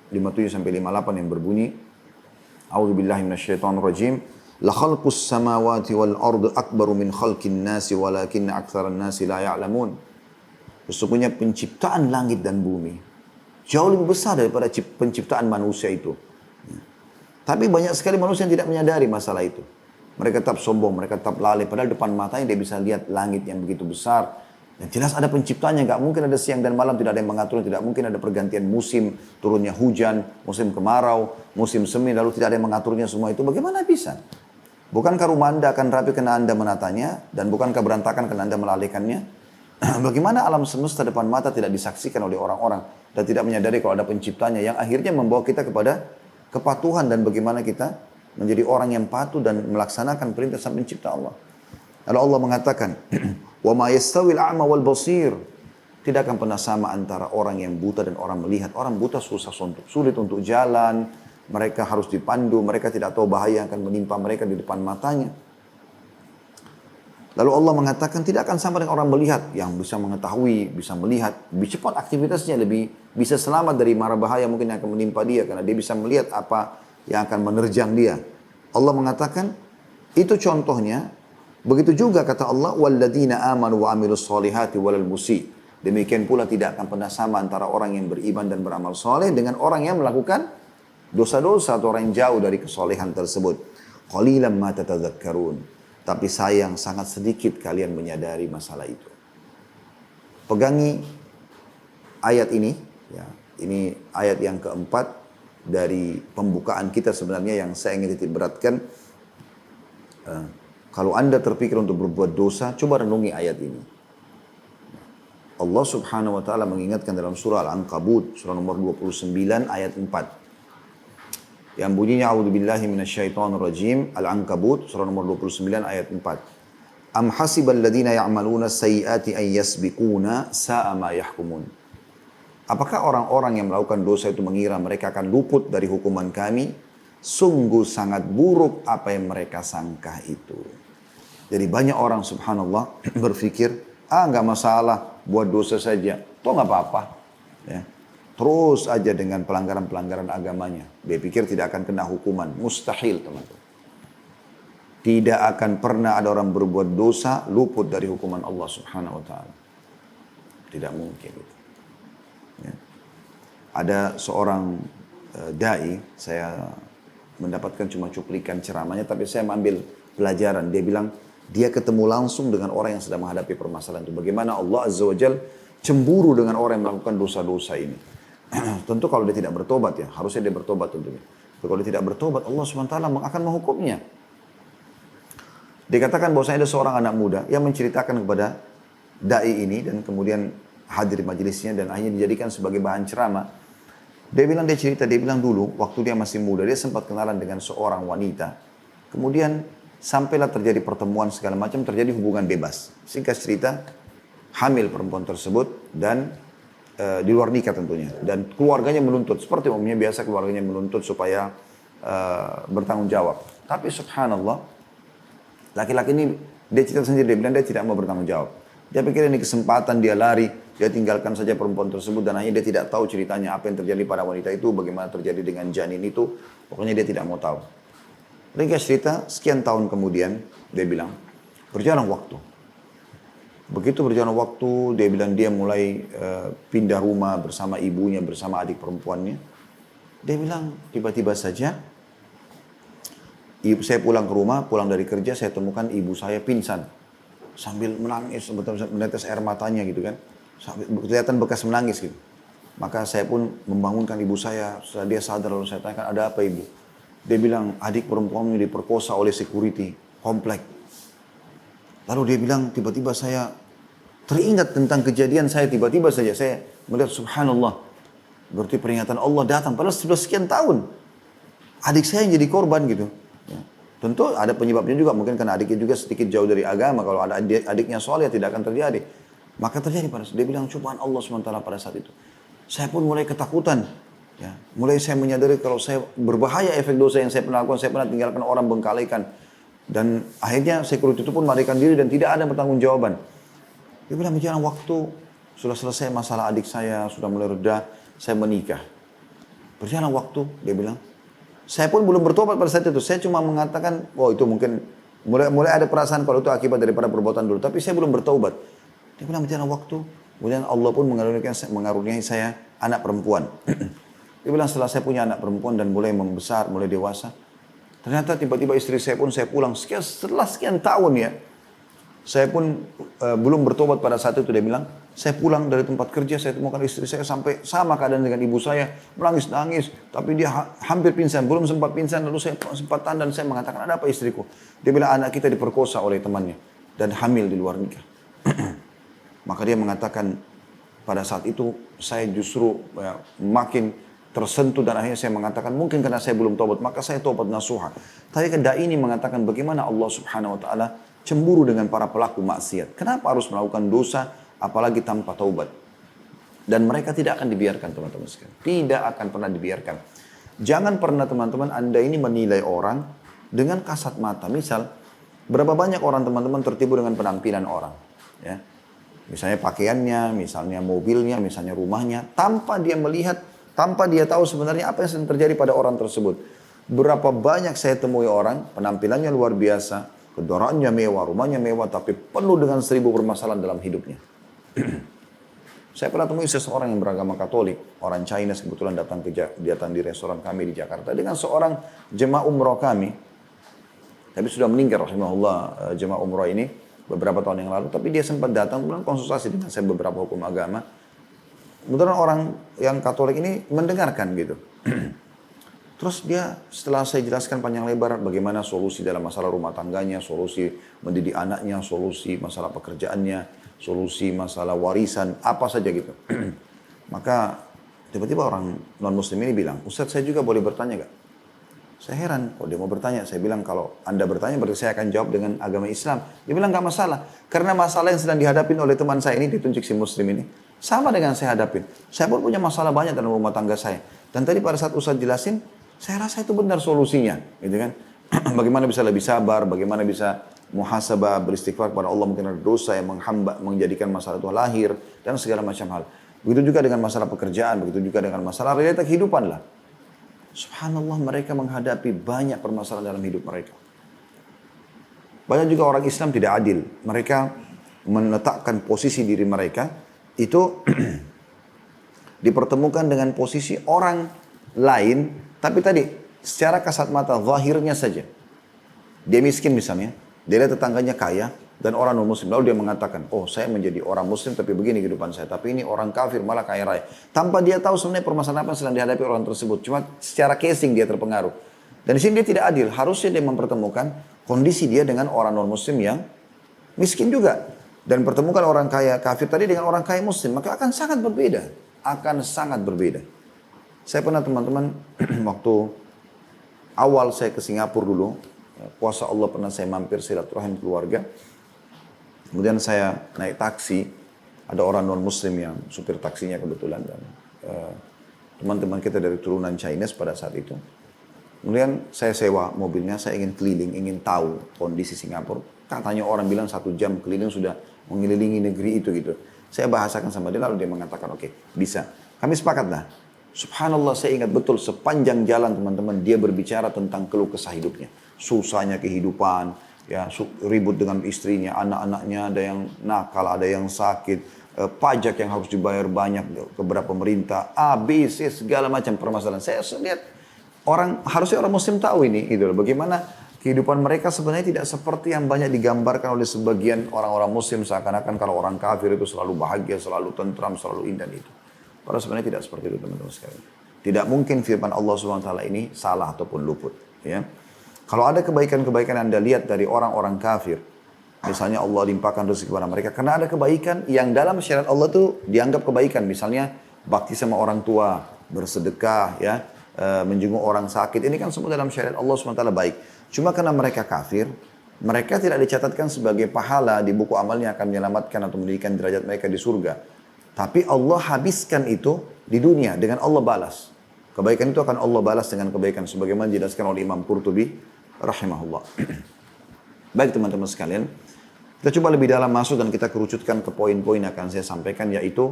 57 sampai 58 yang berbunyi A'udzubillahi minasyaitonirrajim. La khalqus samawati wal ardu akbaru min khalqin nasi walakinna aktsaran nasi la ya'lamun. Sesungguhnya penciptaan langit dan bumi jauh lebih besar daripada penciptaan manusia itu. Tapi banyak sekali manusia yang tidak menyadari masalah itu. Mereka tetap sombong, mereka tetap lalai. Padahal depan matanya dia bisa lihat langit yang begitu besar. Dan jelas ada penciptanya, nggak mungkin ada siang dan malam, tidak ada yang mengaturnya, tidak mungkin ada pergantian musim, turunnya hujan, musim kemarau, musim semi, lalu tidak ada yang mengaturnya semua itu. Bagaimana bisa? Bukankah rumah Anda akan rapi karena Anda menatanya? Dan bukankah berantakan karena Anda melalaikannya? Bagaimana alam semesta depan mata tidak disaksikan oleh orang-orang dan tidak menyadari kalau ada penciptanya yang akhirnya membawa kita kepada kepatuhan dan bagaimana kita menjadi orang yang patuh dan melaksanakan perintah sang pencipta Allah. Lalu Allah mengatakan, "Wa ma yastawil a'ma wal basir." Tidak akan pernah sama antara orang yang buta dan orang melihat. Orang buta sulit untuk jalan, mereka harus dipandu, mereka tidak tahu bahaya yang akan menimpa mereka di depan matanya. Lalu Allah mengatakan tidak akan sama dengan orang melihat yang bisa mengetahui, bisa melihat, lebih cepat aktivitasnya, lebih bisa selamat dari mara bahaya mungkin yang akan menimpa dia karena dia bisa melihat apa yang akan menerjang dia. Allah mengatakan itu contohnya. Begitu juga kata Allah, walladzina amanu wa amilus solihati walal musi. Demikian pula tidak akan pernah sama antara orang yang beriman dan beramal soleh dengan orang yang melakukan dosa-dosa atau orang yang jauh dari kesolehan tersebut. Qalilan ma tatadzakkarun. Tapi sayang sangat sedikit kalian menyadari masalah itu. Pegangi ayat ini, ya, ini ayat yang keempat dari pembukaan kita sebenarnya yang saya ingin titik beratkan. Kalau Anda terpikir untuk berbuat dosa, coba renungi ayat ini. Allah subhanahu wa ta'ala mengingatkan dalam surah Al-Ankabut, surah nomor 29 ayat 4. Yang bunyinya, A'udzubillahi minasyaitonirrajim, Al-Ankabut, surah nomor 29 ayat 4. Am hasibal ladina ya'maluna sayyiati ay yasbiquna sa'a ma yahkumun. Apakah orang-orang yang melakukan dosa itu mengira mereka akan luput dari hukuman kami? Sungguh sangat buruk apa yang mereka sangka itu. Jadi banyak orang subhanallah berpikir, nggak masalah, buat dosa saja, toh nggak apa-apa. Ya. Terus aja dengan pelanggaran-pelanggaran agamanya. Dia pikir tidak akan kena hukuman. Mustahil teman-teman. Tidak akan pernah ada orang berbuat dosa luput dari hukuman Allah subhanahu wa ta'ala. Tidak mungkin itu. Ya. Ada seorang da'i, saya mendapatkan cuma cuplikan ceramahnya, tapi saya mengambil pelajaran. Dia bilang, dia ketemu langsung dengan orang yang sedang menghadapi permasalahan itu. Bagaimana Allah Azza wa Jal cemburu dengan orang yang melakukan dosa-dosa ini. Tentu kalau dia tidak bertobat ya, harusnya dia bertobat tentunya. Tapi kalau dia tidak bertobat, Allah SWT akan menghukumnya. Dikatakan bahwasanya ada seorang anak muda yang menceritakan kepada da'i ini dan kemudian hadir majelisnya dan akhirnya dijadikan sebagai bahan ceramah. Dia bilang dulu waktu dia masih muda, dia sempat kenalan dengan seorang wanita. Kemudian sampailah terjadi pertemuan segala macam, terjadi hubungan bebas. Singkat cerita, hamil perempuan tersebut dan di luar nikah tentunya. Dan keluarganya menuntut, seperti umumnya biasa keluarganya menuntut supaya bertanggung jawab. Tapi subhanallah, laki-laki ini dia cerita sendiri, dia bilang dia tidak mau bertanggung jawab. Dia pikir ini kesempatan, dia lari, dia tinggalkan saja perempuan tersebut dan akhirnya dia tidak tahu ceritanya apa yang terjadi pada wanita itu, bagaimana terjadi dengan janin itu, pokoknya dia tidak mau tahu. Ringkas cerita, sekian tahun kemudian, dia bilang, berjalan waktu. Begitu berjalan waktu, dia bilang dia mulai pindah rumah bersama ibunya, bersama adik perempuannya. Dia bilang, tiba-tiba saja, saya pulang ke rumah, pulang dari kerja, saya temukan ibu saya pingsan. Sambil menangis, menetes air matanya gitu kan. Kelihatan bekas menangis gitu. Maka saya pun membangunkan ibu saya, setelah dia sadar lalu saya tanyakan, ada apa ibu? Dia bilang adik perempuannya diperkosa oleh security komplek. Lalu dia bilang tiba-tiba saya teringat tentang kejadian saya, tiba-tiba saja saya melihat subhanallah. Berarti peringatan Allah datang padahal sudah sekian tahun. Adik saya yang jadi korban gitu. Ya. Tentu ada penyebabnya juga, mungkin karena adiknya juga sedikit jauh dari agama. Kalau ada adiknya soleh tidak akan terjadi. Maka terjadi pada saat dia bilang cobaan Allah SWT pada saat itu. Saya pun mulai ketakutan. Ya, mulai saya menyadari kalau saya berbahaya efek dosa yang saya pernah lakukan, saya pernah tinggalkan orang bengkalaikan. Dan akhirnya security itu pun melarikan diri dan tidak ada bertanggung jawaban. Dia bilang berjalan waktu, sudah selesai masalah adik saya, sudah mulai reda, saya menikah. Berjalan waktu, dia bilang. Saya pun belum bertobat pada saat itu, saya cuma mengatakan, oh itu mungkin mulai ada perasaan kalau itu akibat daripada perbuatan dulu. Tapi saya belum bertobat. Dia bilang berjalan waktu, kemudian Allah pun mengaruniai saya anak perempuan. Dia bilang setelah saya punya anak perempuan dan mulai membesar, mulai dewasa. Ternyata tiba-tiba istri saya pun saya pulang. Setelah sekian tahun ya. Saya pun belum bertobat pada saat itu. Dia bilang, saya pulang dari tempat kerja, saya temukan istri saya sampai sama keadaan dengan ibu saya. Menangis-nangis. Tapi dia hampir pingsan. Belum sempat pingsan. Lalu saya sempat dan saya mengatakan, ada apa istriku? Dia bilang anak kita diperkosa oleh temannya. Dan hamil di luar nikah. Maka dia mengatakan, pada saat itu saya justru makin tersentuh dan akhirnya saya mengatakan mungkin karena saya belum tobat maka saya tobat nasuha. Tapi dai ini mengatakan bagaimana Allah Subhanahu wa taala cemburu dengan para pelaku maksiat. Kenapa harus melakukan dosa apalagi tanpa taubat? Dan mereka tidak akan dibiarkan teman-teman sekalian. Tidak akan pernah dibiarkan. Jangan pernah teman-teman Anda ini menilai orang dengan kasat mata. Misal berapa banyak orang teman-teman tertipu dengan penampilan orang, ya. Misalnya pakaiannya, misalnya mobilnya, misalnya rumahnya, tanpa dia melihat, tanpa dia tahu sebenarnya apa yang sedang terjadi pada orang tersebut. Berapa banyak saya temui orang, penampilannya luar biasa, kendaraannya mewah, rumahnya mewah, tapi penuh dengan 1000 permasalahan dalam hidupnya. Saya pernah temui seseorang yang beragama Katolik, orang China kebetulan datang di restoran kami di Jakarta, dengan seorang jemaah umroh kami, tapi sudah meninggal rahimahullah jemaah umroh ini, beberapa tahun yang lalu, tapi dia sempat datang, kemudian konsultasi dengan saya beberapa hukum agama. Kebetulan orang yang Katolik ini mendengarkan gitu. Terus dia setelah saya jelaskan panjang lebar bagaimana solusi dalam masalah rumah tangganya, solusi mendidik anaknya, solusi masalah pekerjaannya, solusi masalah warisan, apa saja gitu. Maka tiba-tiba orang non-muslim ini bilang, Ustadz saya juga boleh bertanya gak? Saya heran, kok dia mau bertanya? Saya bilang kalau Anda bertanya berarti saya akan jawab dengan agama Islam. Dia bilang gak masalah. Karena masalah yang sedang dihadapin oleh teman saya ini, ditunjuk si muslim ini, sama dengan saya hadapin. Saya pun punya masalah banyak dalam rumah tangga saya. Dan tadi pada saat Ustadz jelasin, saya rasa itu benar solusinya. Gitu kan? Bagaimana bisa lebih sabar, bagaimana bisa muhasabah, beristighfar kepada Allah, mungkin ada dosa yang menjadikan masalah itu lahir, dan segala macam hal. Begitu juga dengan masalah pekerjaan, begitu juga dengan masalah realita kehidupan lah. Subhanallah, mereka menghadapi banyak permasalahan dalam hidup mereka. Banyak juga orang Islam tidak adil. Mereka meletakkan posisi diri mereka itu dipertemukan dengan posisi orang lain, tapi tadi secara kasat mata zahirnya saja. Dia miskin misalnya, dia lihat tetangganya kaya dan orang non-muslim. Lalu dia mengatakan, oh saya menjadi orang muslim tapi begini kehidupan saya. Tapi ini orang kafir malah kaya raya. Tanpa dia tahu sebenarnya permasalahan apa yang sedang dihadapi orang tersebut. Cuma secara casing dia terpengaruh. Dan di sini dia tidak adil. Harusnya dia mempertemukan kondisi dia dengan orang non-muslim yang miskin juga. Dan pertemukan orang kaya kafir tadi dengan orang kaya muslim. Maka akan sangat berbeda. Akan sangat berbeda. Saya pernah teman-teman waktu awal saya ke Singapura dulu. Puasa Allah pernah saya mampir silaturahim keluarga. Kemudian saya naik taksi, ada orang non-muslim yang supir taksinya kebetulan. Dan teman-teman kita dari turunan Chinese pada saat itu. Kemudian saya sewa mobilnya, saya ingin keliling, ingin tahu kondisi Singapura. Katanya orang bilang 1 jam keliling sudah mengelilingi negeri itu gitu. Saya bahasakan sama dia, lalu dia mengatakan oke, bisa. Kami sepakat lah. Subhanallah, saya ingat betul sepanjang jalan teman-teman dia berbicara tentang keluh kesah hidupnya. Susahnya kehidupan, ya ribut dengan istrinya, anak-anaknya ada yang nakal, ada yang sakit, pajak yang harus dibayar banyak kepada pemerintah, A, B, C, segala macam permasalahan. Saya lihat harusnya orang muslim tahu ini, gitu loh. Bagaimana kehidupan mereka sebenarnya tidak seperti yang banyak digambarkan oleh sebagian orang-orang muslim, seakan-akan kalau orang kafir itu selalu bahagia, selalu tentram, selalu indah itu. Padahal sebenarnya tidak seperti itu teman-teman sekalian. Tidak mungkin firman Allah SWT ini salah ataupun luput. Ya. Kalau ada kebaikan-kebaikan Anda lihat dari orang-orang kafir, misalnya Allah limpahkan rezeki kepada mereka, karena ada kebaikan yang dalam syariat Allah itu dianggap kebaikan. Misalnya bakti sama orang tua, bersedekah, ya, menjenguk orang sakit. Ini kan semua dalam syariat Allah SWT baik. Cuma karena mereka kafir, mereka tidak dicatatkan sebagai pahala di buku amalnya akan menyelamatkan atau mendidikan derajat mereka di surga. Tapi Allah habiskan itu di dunia dengan Allah balas. Kebaikan itu akan Allah balas dengan kebaikan. Sebagaimana dijelaskan oleh Imam Qurtubi rahimahullah. Baik teman-teman sekalian. Kita coba lebih dalam masuk dan kita kerucutkan ke poin-poin yang akan saya sampaikan. Yaitu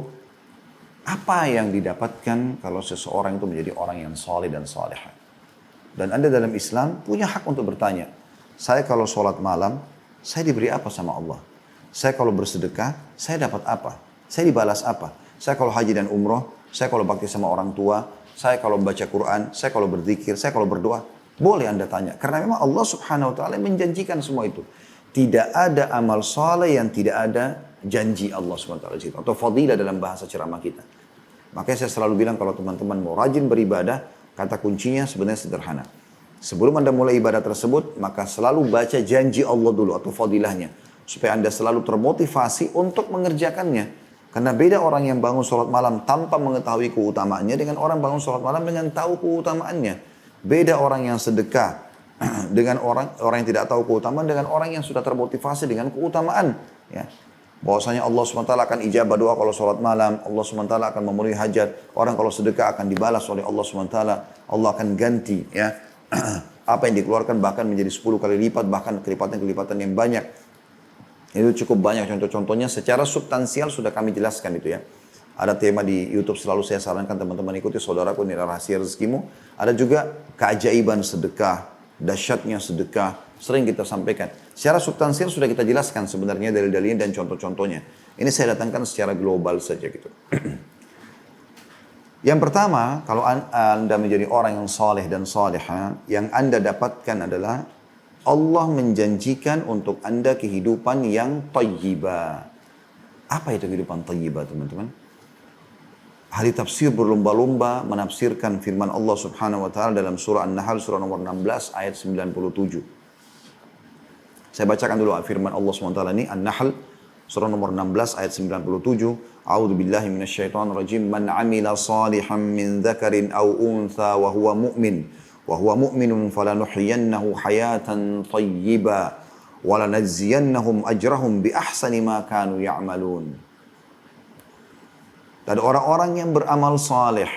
apa yang didapatkan kalau seseorang itu menjadi orang yang soleh dan solehah. Dan Anda dalam Islam punya hak untuk bertanya. Saya kalau sholat malam, saya diberi apa sama Allah? Saya kalau bersedekah, saya dapat apa? Saya dibalas apa? Saya kalau haji dan umroh, saya kalau bakti sama orang tua, saya kalau baca Quran, saya kalau berzikir, saya kalau berdoa. Boleh Anda tanya. Karena memang Allah Subhanahu wa ta'ala menjanjikan semua itu. Tidak ada amal saleh yang tidak ada janji Allah Subhanahu wa ta'ala. Atau fadilah dalam bahasa ceramah kita. Makanya saya selalu bilang kalau teman-teman mau rajin beribadah, kata kuncinya sebenarnya sederhana. Sebelum Anda mulai ibadah tersebut, maka selalu baca janji Allah dulu atau fadilahnya. Supaya Anda selalu termotivasi untuk mengerjakannya. Karena beda orang yang bangun sholat malam tanpa mengetahui keutamaannya dengan orang bangun sholat malam dengan tahu keutamaannya. Beda orang yang sedekah dengan orang yang tidak tahu keutamaan dengan orang yang sudah termotivasi dengan keutamaan. Ya. Bahwasanya Allah SWT akan ijabah doa kalau sholat malam. Allah SWT akan memenuhi hajat. Orang kalau sedekah akan dibalas oleh Allah SWT. Allah akan ganti. Ya. Apa yang dikeluarkan bahkan menjadi 10 kali lipat. Bahkan kelipatan-kelipatan yang banyak. Itu cukup banyak contoh-contohnya. Secara substansial sudah kami jelaskan itu ya. Ada tema di YouTube selalu saya sarankan teman-teman ikuti. Saudaraku ini rahasia rezekimu. Ada juga keajaiban sedekah. Dahsyatnya sedekah. Sering kita sampaikan. Secara substansial sudah kita jelaskan sebenarnya dalil-dalilnya dan contoh-contohnya. Ini saya datangkan secara global saja gitu. Yang pertama, kalau Anda menjadi orang yang saleh dan salihah, yang Anda dapatkan adalah Allah menjanjikan untuk Anda kehidupan yang thayyibah. Apa itu kehidupan thayyibah, teman-teman? Ahli tafsir berlomba-lomba menafsirkan firman Allah Subhanahu wa taala dalam surah An-Nahl surah nomor 16 ayat 97. Saya bacakan dulu firman Allah SWT ini, An-Nahl, surah nomor 16 ayat 97. A'udzu billahi minasyaitonir rajim. Man 'amila salihan min dzakarin aw untha wa huwa mu'minun falanuhyiyannahu hayatan thayyibah wa lanajziyannahum ajrahum bi ahsani ma kanu ya'malun. Dan orang-orang yang beramal saleh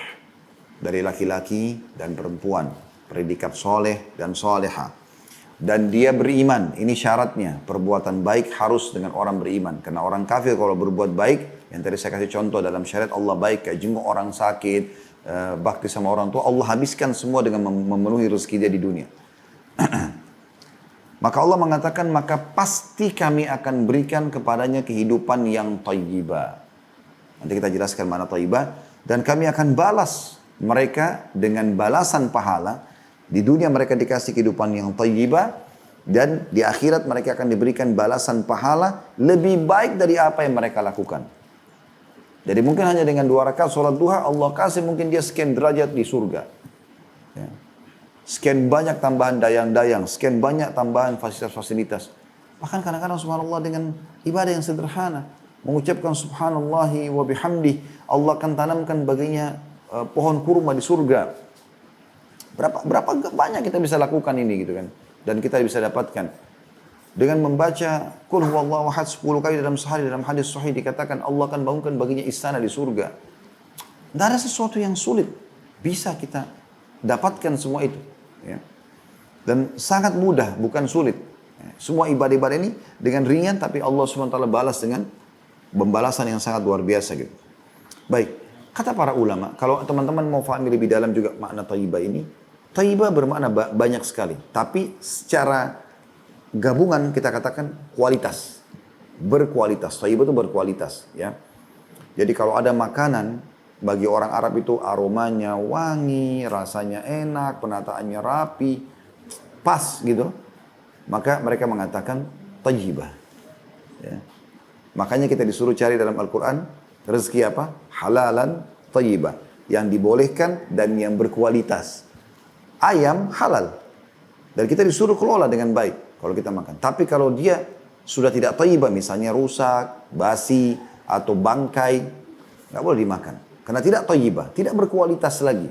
dari laki-laki dan perempuan, predikat soleh dan soleha. Dan dia beriman, ini syaratnya, perbuatan baik harus dengan orang beriman. Karena orang kafir kalau berbuat baik, yang tadi saya kasih contoh dalam syariat Allah baik, kayak jenguk orang sakit, bakti sama orang tua, Allah habiskan semua dengan memenuhi rezeki dia di dunia. Maka Allah mengatakan, maka pasti kami akan berikan kepadanya kehidupan yang thayyibah. Nanti kita jelaskan mana thayyibah. Dan kami akan balas mereka dengan balasan pahala. Di dunia mereka dikasih kehidupan yang thayyibah, dan di akhirat mereka akan diberikan balasan pahala lebih baik dari apa yang mereka lakukan. Jadi mungkin hanya dengan 2 rakaat sholat duha, Allah kasih mungkin dia sekian derajat di surga. Ya. Sekian banyak tambahan dayang-dayang, sekian banyak tambahan fasilitas-fasilitas. Bahkan kadang-kadang subhanallah dengan ibadah yang sederhana, mengucapkan subhanallahi wa bihamdih, Allah akan tanamkan baginya pohon kurma di surga. Berapa banyak kita bisa lakukan ini gitu kan. Dan kita bisa dapatkan. Dengan membaca Qul huwallahu ahad 10 kali dalam sehari, dalam hadis sahih dikatakan Allah akan bangunkan baginya istana di surga. Tidak ada sesuatu yang sulit. Bisa kita dapatkan semua itu. Ya. Dan sangat mudah, bukan sulit. Ya. Semua ibadah-ibadah ini dengan ringan, tapi Allah SWT balas dengan pembalasan yang sangat luar biasa gitu. Baik, kata para ulama, kalau teman-teman mau pahami lebih dalam juga makna thayyibah ini, thayyibah bermakna banyak sekali. Tapi secara gabungan kita katakan kualitas. Berkualitas. Thayyibah itu berkualitas. Ya. Jadi kalau ada makanan, bagi orang Arab itu aromanya wangi, rasanya enak, penataannya rapi, pas gitu. Maka mereka mengatakan thayyibah. Ya. Makanya kita disuruh cari dalam Al-Quran, rezeki apa? Halalan thayyibah. Yang dibolehkan dan yang berkualitas. Ayam halal. Dan kita disuruh kelola dengan baik kalau kita makan. Tapi kalau dia sudah tidak thayyibah, misalnya rusak, basi, atau bangkai, nggak boleh dimakan. Karena tidak thayyibah, tidak berkualitas lagi.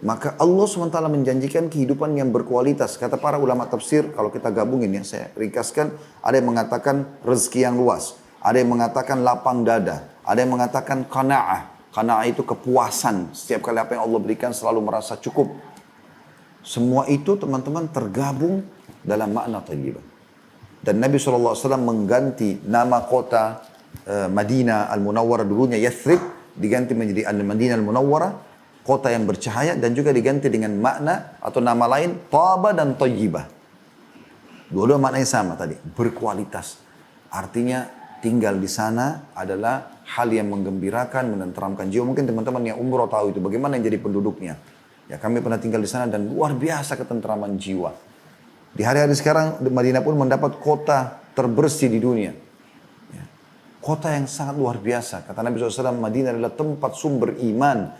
Maka Allah SWT menjanjikan kehidupan yang berkualitas. Kata para ulama tafsir, kalau kita gabungin ya, saya ringkaskan, ada yang mengatakan rezeki yang luas. Ada yang mengatakan lapang dada. Ada yang mengatakan qana'ah. Qana'ah itu kepuasan. Setiap kali apa yang Allah berikan selalu merasa cukup. Semua itu teman-teman tergabung dalam makna thayyibah. Dan Nabi SAW mengganti nama kota Madinah Al-Munawwarah dulunya Yathrib, diganti menjadi Al-Madinah Al-Munawwarah, kota yang bercahaya, dan juga diganti dengan makna atau nama lain Thaba dan Thayyibah. Dua-dua maknanya sama tadi, berkualitas. Artinya tinggal di sana adalah hal yang menggembirakan, menenteramkan jiwa. Mungkin teman-teman yang umroh tahu itu bagaimana yang jadi penduduknya. Ya, kami pernah tinggal di sana dan luar biasa ketentraman jiwa. Di hari-hari sekarang Madinah pun mendapat kota terbersih di dunia. Ya. Kota yang sangat luar biasa. Kata Nabi SAW, Madinah adalah tempat sumber iman.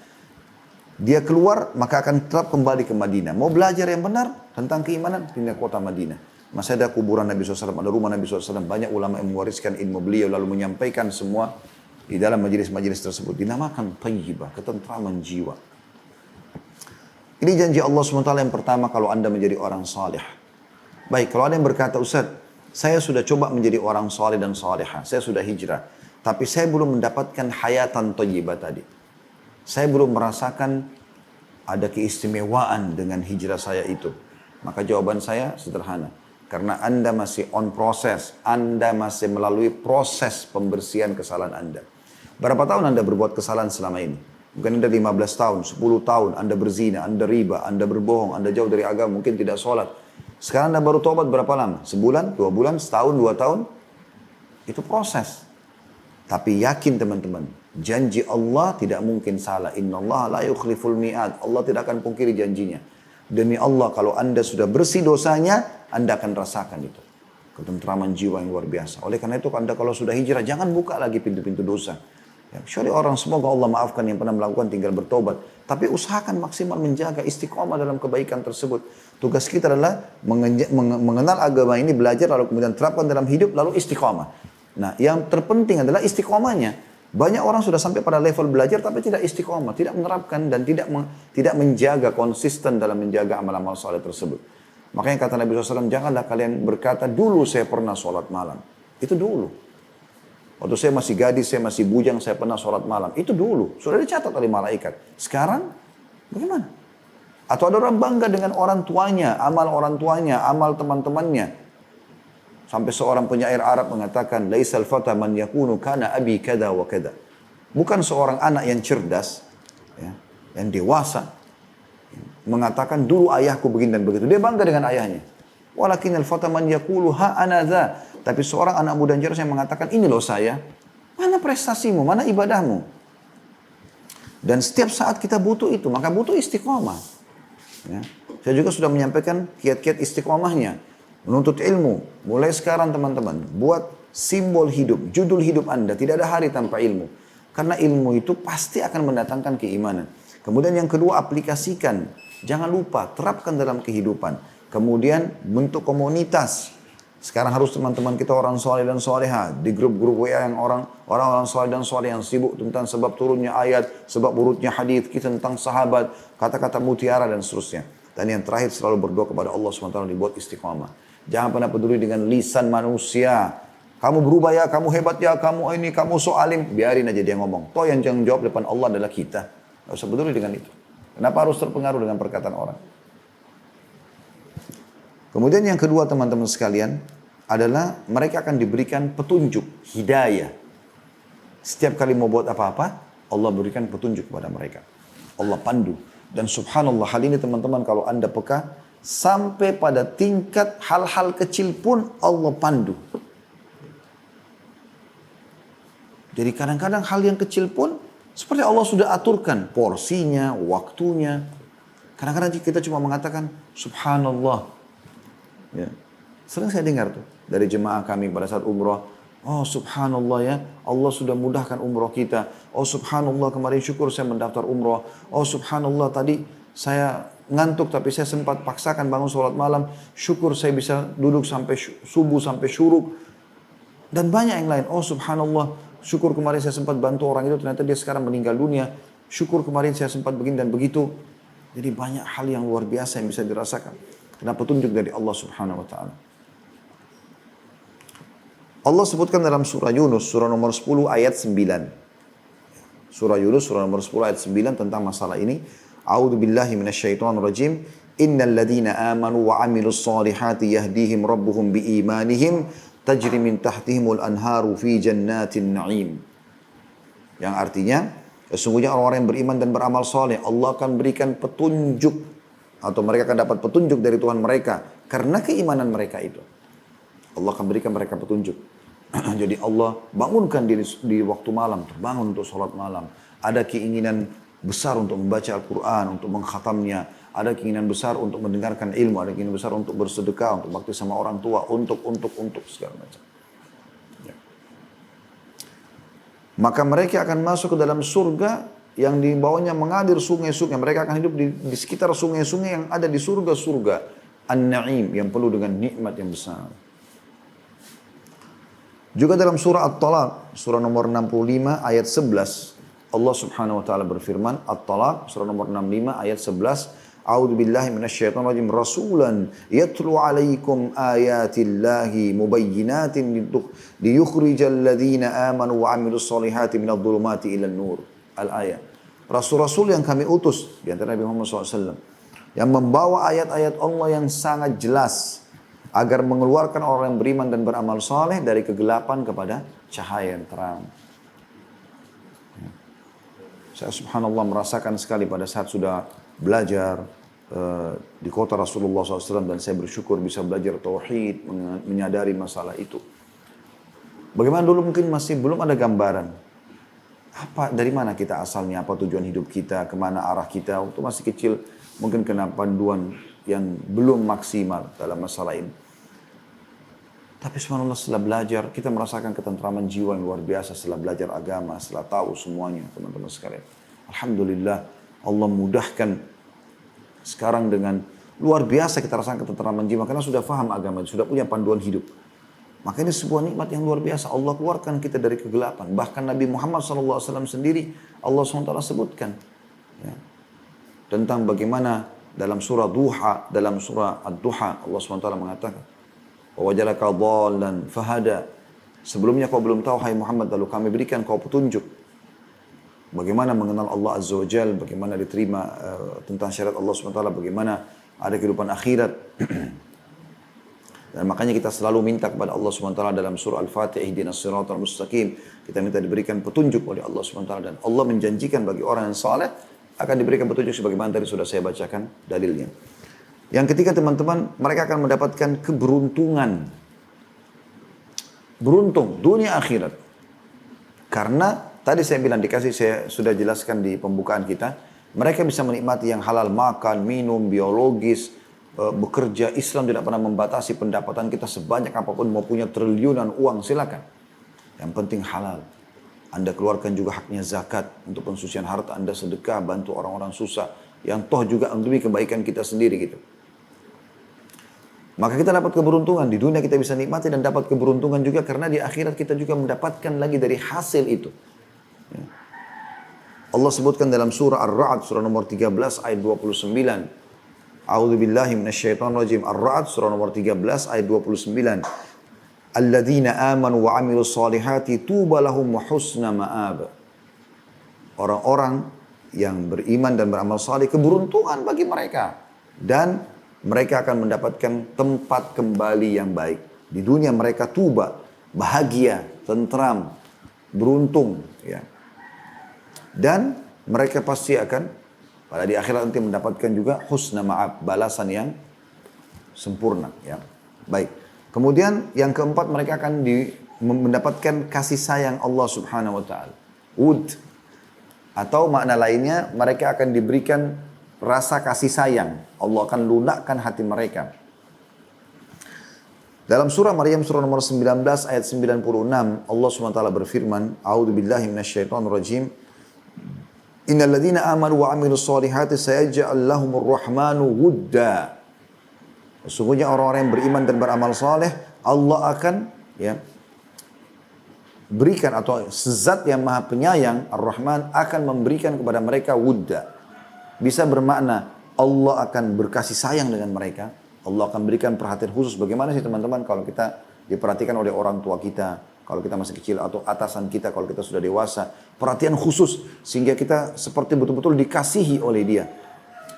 Dia keluar maka akan tetap kembali ke Madinah. Mau belajar yang benar tentang keimanan, pindah kota Madinah. Masih ada kuburan Nabi SAW, ada rumah Nabi SAW. Banyak ulama yang mewariskan ilmu beliau lalu menyampaikan semua di dalam majelis-majelis tersebut. Dinamakan thayyibah, ketentraman jiwa. Ini janji Allah SWT yang pertama kalau Anda menjadi orang saleh. Baik, kalau ada yang berkata, Ustaz, saya sudah coba menjadi orang saleh dan salehah. Saya sudah hijrah. Tapi saya belum mendapatkan hayatan thayyibah tadi. Saya belum merasakan ada keistimewaan dengan hijrah saya itu. Maka jawaban saya sederhana. Karena Anda masih on proses. Anda masih melalui proses pembersihan kesalahan Anda. Berapa tahun Anda berbuat kesalahan selama ini? Mungkin Anda 15 tahun, 10 tahun, Anda berzina, Anda riba, Anda berbohong, Anda jauh dari agama, mungkin tidak sholat. Sekarang Anda baru tobat berapa lama? Sebulan, 2 bulan, setahun, 2 tahun? Itu proses. Tapi yakin teman-teman, janji Allah tidak mungkin salah. Inna Allah la yukhliful mi'ad. Allah tidak akan pungkiri janjinya. Demi Allah, kalau Anda sudah bersih dosanya, Anda akan rasakan itu. Ketentraman jiwa yang luar biasa. Oleh karena itu, Anda kalau sudah hijrah, jangan buka lagi pintu-pintu dosa. Ya, kecuali orang semoga Allah maafkan yang pernah melakukan tinggal bertobat. Tapi usahakan maksimal menjaga istiqomah dalam kebaikan tersebut. Tugas kita adalah mengenal agama ini, belajar lalu kemudian terapkan dalam hidup lalu istiqomah. Nah yang terpenting adalah istiqomahnya. Banyak orang sudah sampai pada level belajar tapi tidak istiqomah, tidak menerapkan dan tidak menjaga konsisten dalam menjaga amal-amal saleh tersebut. Makanya kata Nabi SAW, janganlah kalian berkata dulu saya pernah sholat malam. Itu dulu. Waktu saya masih gadis, saya masih bujang, saya pernah sholat malam. Itu dulu. Sudah dicatat oleh malaikat. Sekarang, bagaimana? Atau ada orang bangga dengan orang tuanya, amal teman-temannya. Sampai seorang penyair Arab mengatakan, Laisal fata man yakunu kana abi kada wa kada. Bukan seorang anak yang cerdas, ya, yang dewasa, mengatakan dulu ayahku begini dan begitu. Dia bangga dengan ayahnya. Walakin al-fata man yakulu ha anadha. Tapi seorang anak muda yang cerdas yang mengatakan, ini loh saya. Mana prestasimu, mana ibadahmu? Dan setiap saat kita butuh itu, maka butuh istiqomah. Ya. Saya juga sudah menyampaikan kiat-kiat istiqomahnya. Menuntut ilmu. Mulai sekarang teman-teman, buat simbol hidup, judul hidup Anda. Tidak ada hari tanpa ilmu. Karena ilmu itu pasti akan mendatangkan keimanan. Kemudian yang kedua, aplikasikan. Jangan lupa, terapkan dalam kehidupan. Kemudian bentuk komunitas. Sekarang harus teman-teman kita orang soleh dan soleha. Di grup-grup WA yang orang-orang soleh dan soleh yang sibuk tentang sebab turunnya ayat, sebab urutnya hadis, kisah tentang sahabat, kata-kata mutiara dan seterusnya. Dan yang terakhir selalu berdoa kepada Allah SWT dibuat istiqamah. Jangan pernah peduli dengan lisan manusia. Kamu berubah ya, kamu hebat ya, kamu ini, kamu so alim. Biarin aja dia ngomong. Toh yang jangan jawab depan Allah adalah kita. Gak usah peduli dengan itu. Kenapa harus terpengaruh dengan perkataan orang? Kemudian yang kedua teman-teman sekalian adalah mereka akan diberikan petunjuk, hidayah. Setiap kali mau buat apa-apa, Allah berikan petunjuk kepada mereka. Allah pandu. Dan subhanallah hal ini teman-teman kalau Anda peka, sampai pada tingkat hal-hal kecil pun Allah pandu. Jadi kadang-kadang hal yang kecil pun seperti Allah sudah aturkan porsinya, waktunya. Kadang-kadang kita cuma mengatakan subhanallah. Ya. Sering saya dengar tuh dari jemaah kami pada saat umrah. Oh subhanallah ya, Allah sudah mudahkan umrah kita. Oh subhanallah kemarin syukur saya mendaftar umrah. Oh subhanallah tadi saya ngantuk tapi saya sempat paksakan bangun sholat malam. Syukur saya bisa duduk sampai subuh sampai syuruk. Dan banyak yang lain. Oh subhanallah, syukur kemarin saya sempat bantu orang itu ternyata dia sekarang meninggal dunia. Syukur kemarin saya sempat begini dan begitu. Jadi banyak hal yang luar biasa yang bisa dirasakan. Karena petunjuk dari Allah subhanahu wa ta'ala. Allah sebutkan dalam surah Yunus, surah nomor 10 ayat 9. Surah Yunus, surah nomor 10 ayat 9 tentang masalah ini. A'udhu billahi minasyaitonir rajim. Innal ladhina amanu wa amilus salihati yahdihim rabbuhum biimanihim tajri min tahtihimul anharu fi jannatin na'im. Yang artinya, sesungguhnya orang-orang yang beriman dan beramal soleh, Allah akan berikan petunjuk atau mereka akan dapat petunjuk dari Tuhan mereka karena keimanan mereka itu. Allah akan berikan mereka petunjuk. Jadi Allah bangunkan diri di waktu malam, terbangun untuk sholat malam. Ada keinginan besar untuk membaca Al-Quran, untuk mengkhatamnya. Ada keinginan besar untuk mendengarkan ilmu, ada keinginan besar untuk bersedekah, untuk bakti sama orang tua, untuk segala macam. Ya. Maka mereka akan masuk ke dalam surga yang di bawahnya mengalir sungai-sungai. Mereka akan hidup di sekitar sungai-sungai yang ada di surga-surga. An-Na'im, yang penuh dengan nikmat yang besar. Juga dalam surah At-Talaq, surah nomor 65 ayat 11. Allah subhanahu wa ta'ala berfirman, At-Talaq, surah nomor 65 ayat 11. A'udhu billahi minasyaitonir rajim. Rasulan yatlu alaikum ayatillahi mubayyinatin liyukhrijal ladhina amanu wa amilus solihati minadh dhulumati ilan nur. Al-ayat. Rasul-rasul yang kami utus di antara Nabi Muhammad SAW yang membawa ayat-ayat Allah yang sangat jelas agar mengeluarkan orang yang beriman dan beramal saleh dari kegelapan kepada cahaya yang terang. Saya subhanallah merasakan sekali pada saat sudah belajar di kota Rasulullah SAW dan saya bersyukur bisa belajar tauhid, menyadari masalah itu. Bagaimana dulu mungkin masih belum ada gambaran. Dari mana kita asalnya, apa tujuan hidup kita, kemana arah kita. Waktu masih kecil mungkin kena panduan yang belum maksimal dalam masalah ini. Tapi subhanallah setelah belajar, kita merasakan ketentraman jiwa yang luar biasa setelah belajar agama, setelah tahu semuanya teman-teman sekalian. Alhamdulillah Allah mudahkan sekarang dengan luar biasa kita rasakan ketentraman jiwa karena sudah faham agama, sudah punya panduan hidup. Maka ini sebuah nikmat yang luar biasa. Allah keluarkan kita dari kegelapan. Bahkan Nabi Muhammad SAW sendiri Allah SWT sebutkan ya, tentang bagaimana dalam surah Duha, dalam surah Ad-Duha Allah SWT mengatakan, "Wajadaka dhallan fahada." Sebelumnya kau belum tahu hai Muhammad, lalu kami berikan kau petunjuk. Bagaimana mengenal Allah Azza wa Jal, bagaimana diterima tentang syariat Allah SWT, bagaimana ada kehidupan akhirat. Dan makanya kita selalu minta kepada Allah SWT dalam surah Al-Fatih, ihdinas siratal mustaqim. Kita minta diberikan petunjuk oleh Allah SWT. Dan Allah menjanjikan bagi orang yang saleh akan diberikan petunjuk sebagaimana tadi sudah saya bacakan dalilnya. Yang ketiga teman-teman, mereka akan mendapatkan keberuntungan. Beruntung dunia akhirat. Karena tadi saya bilang saya sudah jelaskan di pembukaan kita, mereka bisa menikmati yang halal, makan, minum, biologis, bekerja. Islam tidak pernah membatasi pendapatan kita sebanyak apapun, mau punya triliunan uang silakan. Yang penting halal. Anda keluarkan juga haknya zakat untuk pensucian harta, Anda sedekah, bantu orang-orang susah, yang toh juga demi kebaikan kita sendiri gitu. Maka kita dapat keberuntungan, di dunia kita bisa nikmati dan dapat keberuntungan juga karena di akhirat kita juga mendapatkan lagi dari hasil itu. Allah sebutkan dalam surah Ar-Ra'd, surah nomor 13 ayat 29. A'udzu billahi minasyaitonir rajim. Ar-Ra'd surah nomor 13 ayat 29. Alladzina amanu wa 'amilus solihati tuba lahum wa husna ma'ab. Orang-orang yang beriman dan beramal saleh, keberuntungan bagi mereka dan mereka akan mendapatkan tempat kembali yang baik. Di dunia mereka tuba, bahagia, tentram, beruntung ya. Dan mereka pasti akan pada di akhirat nanti mendapatkan juga husna ma'ab, balasan yang sempurna ya. Baik. Kemudian yang keempat, mereka akan mendapatkan kasih sayang Allah Subhanahu wa taala. Wud. Atau makna lainnya, mereka akan diberikan rasa kasih sayang. Allah akan lunakkan hati mereka. Dalam surah Maryam surah nomor 19 ayat 96 Allah Subhanahu wa taala berfirman, A'udzu billahi minasyaitonir rajim. Innal ladzina amanu wa 'amilus solihati sayaj'al lahumur rahmanu wudda. Sesungguhnya orang-orang yang beriman dan beramal saleh, Allah akan ya berikan, atau zat yang maha penyayang Ar-Rahman akan memberikan kepada mereka wudda. Bisa bermakna Allah akan berkasih sayang dengan mereka. Allah akan berikan perhatian khusus. Bagaimana sih teman-teman kalau kita diperhatikan oleh orang tua kita, kalau kita masih kecil, atau atasan kita kalau kita sudah dewasa, perhatian khusus sehingga kita seperti betul-betul dikasihi oleh dia.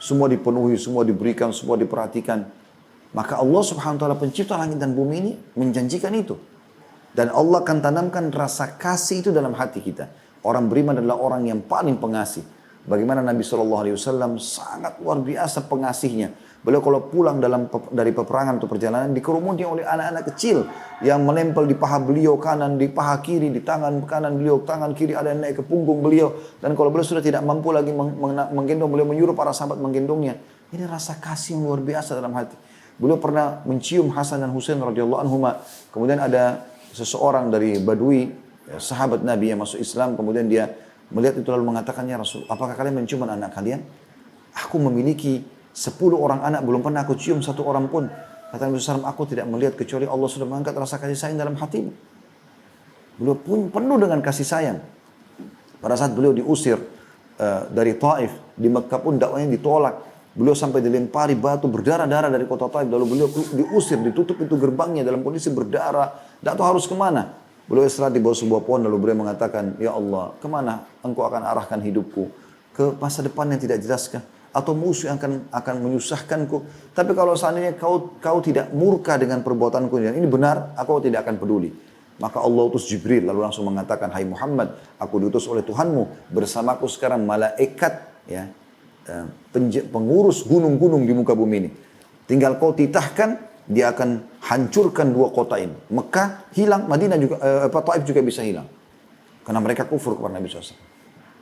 Semua dipenuhi, semua diberikan, semua diperhatikan. Maka Allah Subhanahu wa taala pencipta langit dan bumi ini menjanjikan itu. Dan Allah akan tanamkan rasa kasih itu dalam hati kita. Orang beriman adalah orang yang paling pengasih. Bagaimana Nabi SAW sangat luar biasa pengasihnya. Beliau kalau pulang dari peperangan atau perjalanan dikerumuni oleh anak-anak kecil yang menempel di paha beliau kanan, di paha kiri, di tangan kanan beliau, tangan kiri ada yang naik ke punggung beliau. Dan kalau beliau sudah tidak mampu lagi menggendong, beliau menyuruh para sahabat menggendongnya. Ini rasa kasih yang luar biasa dalam hati. Beliau pernah mencium Hasan dan Husain radhiyallahu anhuma. Kemudian ada seseorang dari Badui, ya, sahabat Nabi yang masuk Islam, kemudian dia melihat itu lalu mengatakannya, Rasul, apakah kalian mencium anak kalian? Aku memiliki 10 orang anak, belum pernah aku cium satu orang pun. Kata Nabi SAW, aku tidak melihat kecuali Allah sudah mengangkat rasa kasih sayang dalam hatimu. Beliau pun penuh dengan kasih sayang. Pada saat beliau diusir dari Taif, di Mekah pun dakwanya ditolak. Beliau sampai dilempari batu berdarah-darah dari kota Taif. Lalu beliau diusir, ditutup itu gerbangnya dalam kondisi berdarah. Tidak tahu harus kemana. Beliau istirahat di bawah sebuah pohon, lalu beliau mengatakan, Ya Allah, kemana engkau akan arahkan hidupku? Ke masa depan yang tidak jelaskah? Atau musuh yang akan menyusahkanku? Tapi kalau seandainya kau tidak murka dengan perbuatanku, dan ini benar, aku tidak akan peduli. Maka Allah utus Jibril, lalu langsung mengatakan, Hai Muhammad, aku diutus oleh Tuhanmu. Bersamaku sekarang malaikat, ya, pengurus gunung-gunung di muka bumi ini. Tinggal kau titahkan, dia akan hancurkan 2 kota ini. Mekah hilang, Madinah juga, Taif juga bisa hilang. Karena mereka kufur kepada Nabi SAW.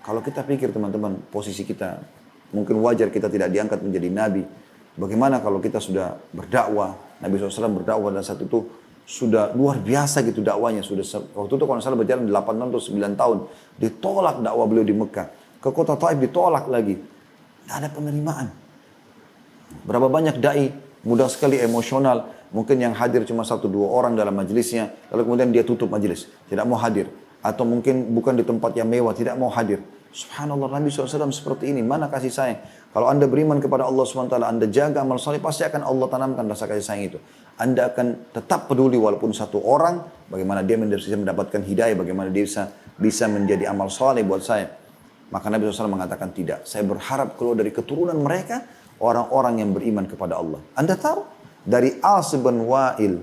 Kalau kita pikir teman-teman, posisi kita, mungkin wajar kita tidak diangkat menjadi Nabi. Bagaimana kalau kita sudah berdakwah, Nabi SAW berdakwah dan saat itu sudah luar biasa gitu dakwanya. Sudah waktu itu kalau nggak salah berjalan 8 tahun atau 9 tahun. Ditolak dakwah beliau di Mekah. Ke kota Taif ditolak lagi. Tidak ada penerimaan. Berapa banyak dai mudah sekali emosional. Mungkin yang hadir cuma 1-2 orang dalam majelisnya. Lalu kemudian dia tutup majelis. Tidak mau hadir. Atau mungkin bukan di tempat yang mewah. Tidak mau hadir. Subhanallah, Nabi SAW seperti ini. Mana kasih sayang? Kalau anda beriman kepada Allah SWT, anda jaga amal saleh, pasti akan Allah tanamkan rasa kasih sayang itu. Anda akan tetap peduli walaupun satu orang, bagaimana dia bisa mendapatkan hidayah, bagaimana dia bisa menjadi amal saleh buat saya. Maka Nabi SAW mengatakan tidak. Saya berharap keluar dari keturunan mereka, orang-orang yang beriman kepada Allah. Anda tahu, dari As bin Wa'il,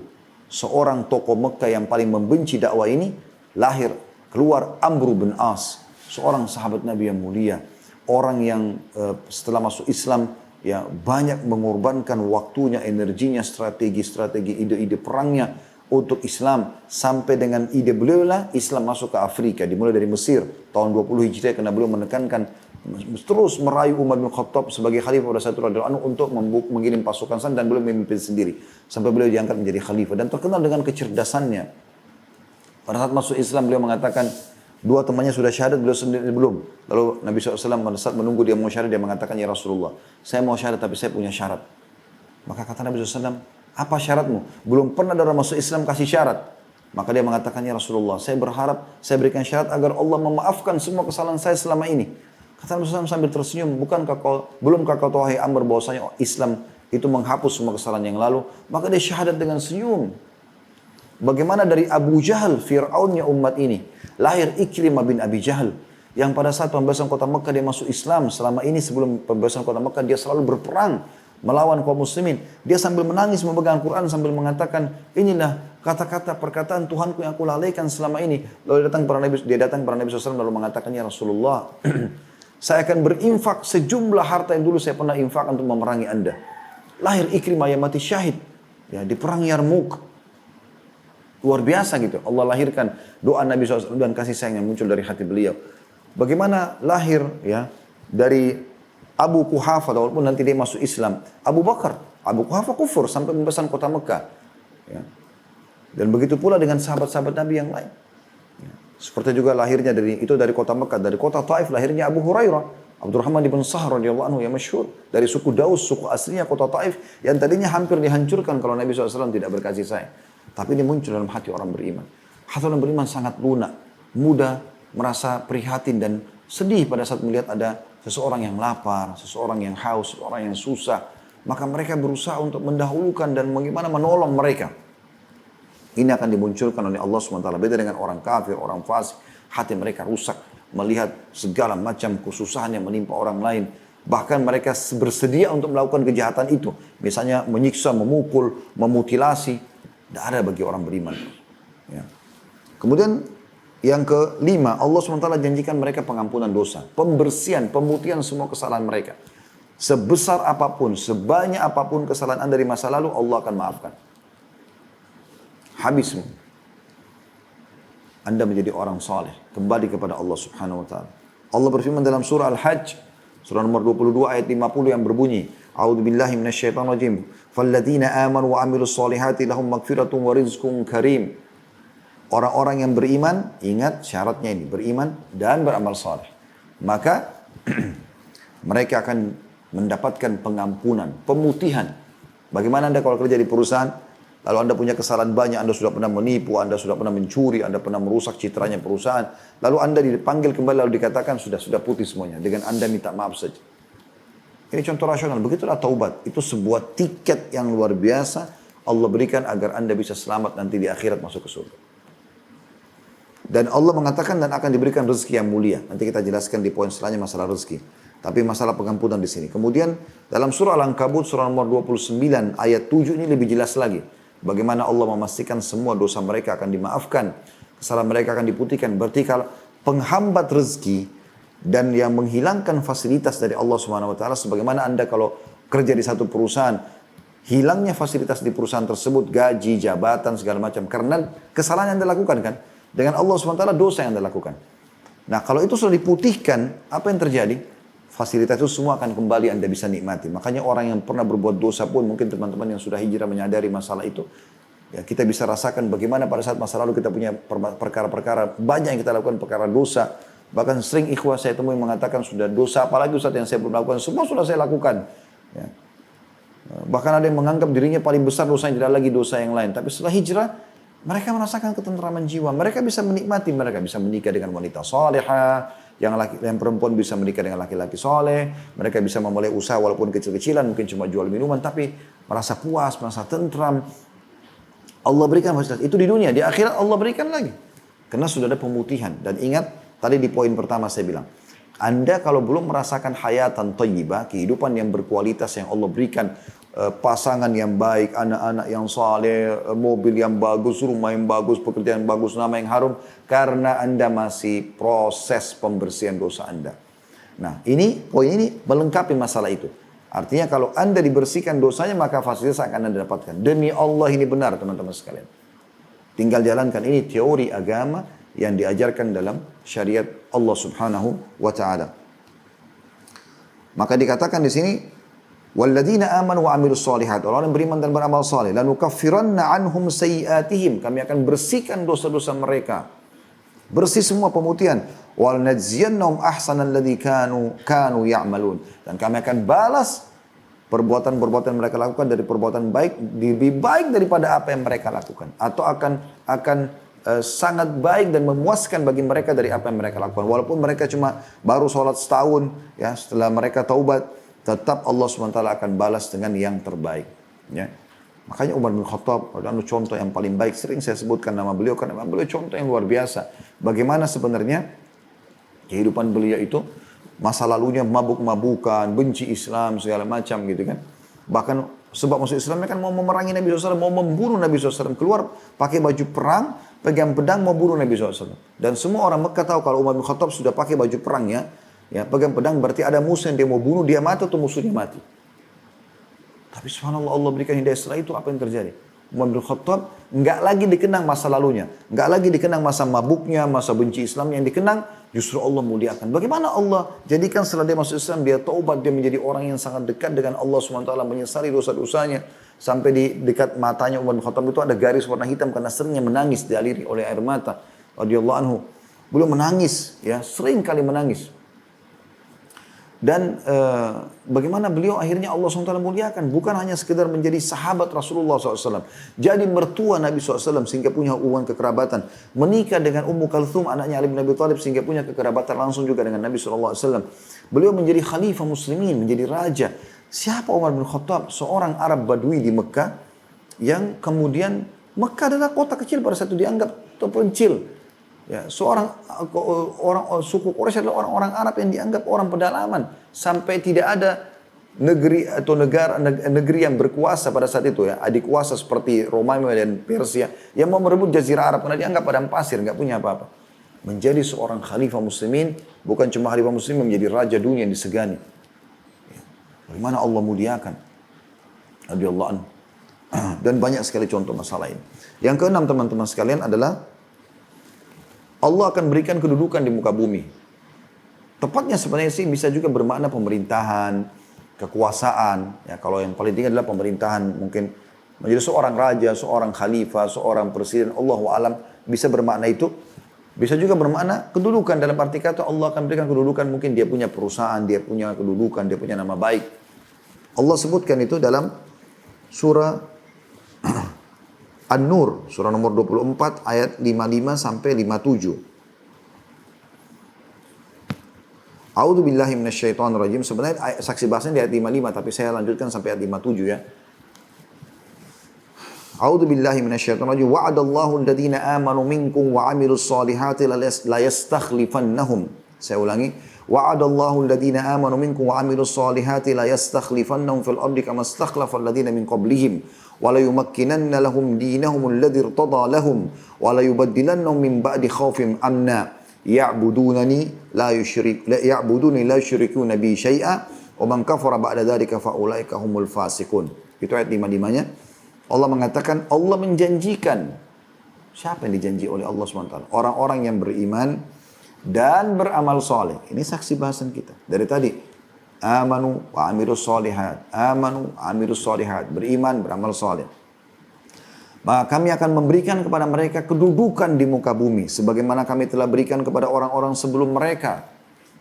seorang tokoh Mekah yang paling membenci dakwah ini, lahir, keluar Amr bin As, seorang sahabat Nabi yang mulia, orang yang setelah masuk Islam ya banyak mengorbankan waktunya, energinya, strategi, ide-ide perangnya untuk Islam, sampai dengan ide beliau lah Islam masuk ke Afrika, dimulai dari Mesir tahun 20 Hijriah karena beliau menekankan terus merayu Umar bin Khattab sebagai khalifah pada saat itu untuk mengirim pasukan sana, dan beliau memimpin sendiri sampai beliau diangkat menjadi khalifah dan terkenal dengan kecerdasannya. Pada saat masuk Islam beliau mengatakan, 2 temannya sudah syahadat, beliau sendiri belum. Lalu Nabi SAW pada saat menunggu dia mau syahadat, dia mengatakan, ya Rasulullah, saya mau syahadat tapi saya punya syarat. Maka kata Nabi SAW, apa syaratmu? Belum pernah ada orang masuk Islam kasih syarat. Maka dia mengatakan, ya Rasulullah, saya berharap saya berikan syarat agar Allah memaafkan semua kesalahan saya selama ini. Kata Nabi SAW sambil tersenyum, belumkah kau tahu, hai Amr, bahwasanya Islam itu menghapus semua kesalahan yang lalu? Maka dia syahadat dengan senyum. Bagaimana dari Abu Jahal, Fir'aunnya umat ini, lahir Ikrimah bin Abi Jahal, yang pada saat pembebasan kota Mekah dia masuk Islam. Selama ini sebelum pembebasan kota Mekah dia selalu berperang melawan kaum muslimin. Dia sambil menangis memegang Quran sambil mengatakan, inilah kata-kata perkataan Tuhanku yang aku lalaikan selama ini. Lalu dia datang kepada Nabi SAW lalu mengatakan, ya Rasulullah, saya akan berinfak sejumlah harta yang dulu saya pernah infak untuk memerangi anda. Lahir Ikrimah yang mati syahid ya, di perang Yarmuk. Luar biasa gitu. Allah lahirkan doa Nabi SAW dan kasih sayang yang muncul dari hati beliau. Bagaimana lahir ya dari Abu Quhafa, walaupun nanti dia masuk Islam. Abu Bakar, Abu Quhafa kufur sampai pembebasan kota Mekah. Ya. Dan begitu pula dengan sahabat-sahabat Nabi yang lain. Ya. Seperti juga lahirnya dari kota Mekah, dari kota Taif lahirnya Abu Hurairah, Abdurrahman bin Sahr radhiyallahu anhu yang masyhur dari suku Daus, suku aslinya kota Taif yang tadinya hampir dihancurkan kalau Nabi SAW tidak berkasih sayang. Tapi ini muncul dalam hati orang beriman. Hati orang beriman sangat lunak, mudah merasa prihatin dan sedih pada saat melihat ada seseorang yang lapar, seseorang yang haus, seseorang yang susah. Maka mereka berusaha untuk mendahulukan dan bagaimana menolong mereka. Ini akan dimunculkan oleh Allah SWT. Beda dengan orang kafir, orang fasik. Hati mereka rusak melihat segala macam kesusahan yang menimpa orang lain. Bahkan mereka bersedia untuk melakukan kejahatan itu. Misalnya menyiksa, memukul, memutilasi. Tidak ada bagi orang beriman. Ya. Kemudian yang kelima, Allah SWT janjikan mereka pengampunan dosa. Pembersihan, pemutihan semua kesalahan mereka. Sebesar apapun, sebanyak apapun kesalahan anda dari masa lalu, Allah akan maafkan. Habis semua. Anda menjadi orang saleh, kembali kepada Allah Subhanahu wa taala. Allah berfirman dalam surah Al-Hajj, surah nomor 22 ayat 50 yang berbunyi, A'udzu billahi minasyaitonir rajim. Falladzina amanu wa 'amilus solihati lahum maghfiratun wa rizqun karim. Orang-orang yang beriman, ingat syaratnya ini, beriman dan beramal saleh. Maka mereka akan mendapatkan pengampunan, pemutihan. Bagaimana anda kalau kerja di perusahaan, lalu anda punya kesalahan banyak, anda sudah pernah menipu, anda sudah pernah mencuri, anda pernah merusak citranya perusahaan, lalu anda dipanggil kembali, lalu dikatakan sudah putih semuanya, dengan anda minta maaf saja. Ini contoh rasional, begitulah taubat. Itu sebuah tiket yang luar biasa Allah berikan agar anda bisa selamat nanti di akhirat masuk ke surga. Dan Allah mengatakan dan akan diberikan rezeki yang mulia. Nanti kita jelaskan di poin selanjutnya masalah rezeki. Tapi masalah pengampunan di sini. Kemudian dalam surah Al-Ankabut surah nomor 29 ayat 7 ini lebih jelas lagi. Bagaimana Allah memastikan semua dosa mereka akan dimaafkan. Kesalahan mereka akan diputihkan. Berarti kalau penghambat rezeki dan yang menghilangkan fasilitas dari Allah Subhanahu wa taala, sebagaimana anda kalau kerja di satu perusahaan, hilangnya fasilitas di perusahaan tersebut, gaji, jabatan, segala macam, karena kesalahan yang anda lakukan kan, dengan Allah Subhanahu wa taala dosa yang anda lakukan. Nah kalau itu sudah diputihkan, apa yang terjadi? Fasilitas itu semua akan kembali anda bisa nikmati. Makanya orang yang pernah berbuat dosa pun, mungkin teman-teman yang sudah hijrah menyadari masalah itu, Ya, kita bisa rasakan bagaimana pada saat masa lalu kita punya perkara-perkara, banyak yang kita lakukan perkara dosa. Bahkan sering ikhwah saya temui mengatakan sudah dosa, apalagi Ustaz yang saya belum lakukan, semua sudah saya lakukan. Ya. Bahkan ada yang menganggap dirinya paling besar dosa yang tidak lagi dosa yang lain. Tapi setelah hijrah, mereka merasakan ketentraman jiwa. Mereka bisa menikmati, mereka bisa menikah dengan wanita salihah, yang perempuan bisa menikah dengan laki-laki soleh, mereka bisa memulai usaha walaupun kecil-kecilan, mungkin cuma jual minuman, tapi merasa puas, merasa tentram. Allah berikan fasilitas. Itu di dunia, di akhirat Allah berikan lagi. Karena sudah ada pemutihan. Dan ingat, tadi di poin pertama saya bilang, Anda kalau belum merasakan hayatan thayyibah, kehidupan yang berkualitas yang Allah berikan, pasangan yang baik, anak-anak yang saleh, mobil yang bagus, rumah yang bagus, pekerjaan yang bagus, nama yang harum, karena Anda masih proses pembersihan dosa Anda. Nah, poin ini melengkapi masalah itu. Artinya kalau Anda dibersihkan dosanya, maka fasilitas akan Anda dapatkan. Demi Allah ini benar teman-teman sekalian. Tinggal jalankan, ini teori agama yang diajarkan dalam syariat Allah Subhanahu wa taala. Maka dikatakan di sini, walladzina amanu wa 'amilus shalihat, orang yang beriman dan beramal saleh, lanukaffiranna 'anhum sayyi'atihim, kami akan bersihkan dosa-dosa mereka. Bersih semua pemutihan. Wal najziyannahum ahsanal ladzi kanu ya'malun. Dan kami akan balas perbuatan-perbuatan mereka lakukan dari perbuatan baik, lebih baik daripada apa yang mereka lakukan, atau akan sangat baik dan memuaskan bagi mereka dari apa yang mereka lakukan. Walaupun mereka cuma baru sholat setahun, ya, setelah mereka taubat, tetap Allah SWT akan balas dengan yang terbaik. Ya. Makanya Umar bin Khattab adalah contoh yang paling baik. Sering saya sebutkan nama beliau karena beliau contoh yang luar biasa. Bagaimana sebenarnya kehidupan beliau itu, masa lalunya mabuk-mabukan, benci Islam, segala macam gitu kan. Bahkan sebab masuk Islam kan mau memerangi Nabi SAW, mau membunuh Nabi SAW. Keluar pakai baju perang, pegang pedang mau bunuh Nabi SAW. Dan semua orang Mekah tahu kalau Umar bin Khattab sudah pakai baju perangnya, ya, pegang pedang berarti ada musuh yang dia mau bunuh, dia mati atau musuhnya mati. Tapi subhanallah Allah berikan hidayah, setelah itu apa yang terjadi? Umar bin Khattab nggak lagi dikenang masa lalunya, nggak lagi dikenang masa mabuknya, masa benci Islam, yang dikenang justru Allah muliakan. Bagaimana Allah jadikan setelah dia masuk Islam, dia taubat, dia menjadi orang yang sangat dekat dengan Allah SWT, menyesali dosa-dosanya. Sampai di dekat matanya Umar bin Khattab itu ada garis warna hitam karena seringnya menangis dialiri oleh air mata. Radhiyallahu anhu. Beliau menangis, ya, sering kali menangis. Dan bagaimana beliau akhirnya Allah SWT muliakan. Bukan hanya sekedar menjadi sahabat Rasulullah SAW. Jadi mertua Nabi SAW sehingga punya hubungan kekerabatan. Menikah dengan Ummu Kalthum, anaknya Ali bin Abi Thalib, sehingga punya kekerabatan langsung juga dengan Nabi SAW. Beliau menjadi khalifah muslimin, menjadi raja. Siapa Umar bin Khattab? Seorang Arab Badui di Mekah. Yang kemudian Mekah adalah kota kecil pada saat itu, dianggap terpencil. Ya, orang suku Quraisy adalah orang-orang Arab yang dianggap orang pedalaman, sampai tidak ada negeri atau negeri yang berkuasa pada saat itu, ya, adik kuasa seperti Romawi dan Persia yang mau merebut jazirah Arab karena dianggap padang pasir, nggak punya apa-apa. Menjadi seorang khalifah muslimin, bukan cuma khalifah muslimin, menjadi raja dunia yang disegani. Ya, bagaimana Allah muliakan radhiyallahu anhu. Dan banyak sekali contoh masalah ini. Yang keenam teman-teman sekalian adalah Allah akan berikan kedudukan di muka bumi. Tepatnya sebenarnya sih bisa juga bermakna pemerintahan, kekuasaan. Ya, kalau yang paling tinggi adalah pemerintahan, mungkin menjadi seorang raja, seorang khalifah, seorang presiden. Allahu a'lam, bisa bermakna itu. Bisa juga bermakna kedudukan, dalam arti kata Allah akan berikan kedudukan, mungkin dia punya perusahaan, dia punya kedudukan, dia punya nama baik. Allah sebutkan itu dalam surah An-Nur, surah nomor 24 ayat 55 sampai 57. A'udzu billahi minasyaitonir rajim. Sebenarnya saksi bahasanya di ayat 55, tapi saya lanjutkan sampai ayat 57 ya. A'udzu billahi minasyaitonir rajim. Wa'adallahu alladziina aamanu minkum wa 'amilus shalihati la yastakhlifannahum. Saya ulangi. Wa'adallahu alladziina aamanu minkum wa 'amilus shalihati la yastakhlifannahum fil ardi kama istakhlafa alladziina min qablihim. وَلَا يُمَكِّنَنَّ لَهُمْ دِينَهُمُ الَّذِي ارْتَضَى لَهُمْ وَلَا يُبَدِّلَنَّهُمْ مِنْ بَعْدِ خَوْفِهِمْ أَمْنًا يَعْبُدُونَنِي لَا يُشْرِكُونَ بِي شَيْئًا وَمَنْ كَفَرَ بَعْدَ ذَلِكَ فَأُولَئِكَ هُمُ الْفَاسِقُونَ. Itu ayat 55-nya. Allah mengatakan, Allah menjanjikan. Siapa yang dijanji oleh Allah SWT? Orang-orang yang beriman dan beramal soleh. Ini saksi bahasan kita. Dari tadi. Amanu wa amilus shalihat. Amanu amilus shalihat. Beriman, beramal saleh. Maka kami akan memberikan kepada mereka kedudukan di muka bumi. Sebagaimana kami telah berikan kepada orang-orang sebelum mereka.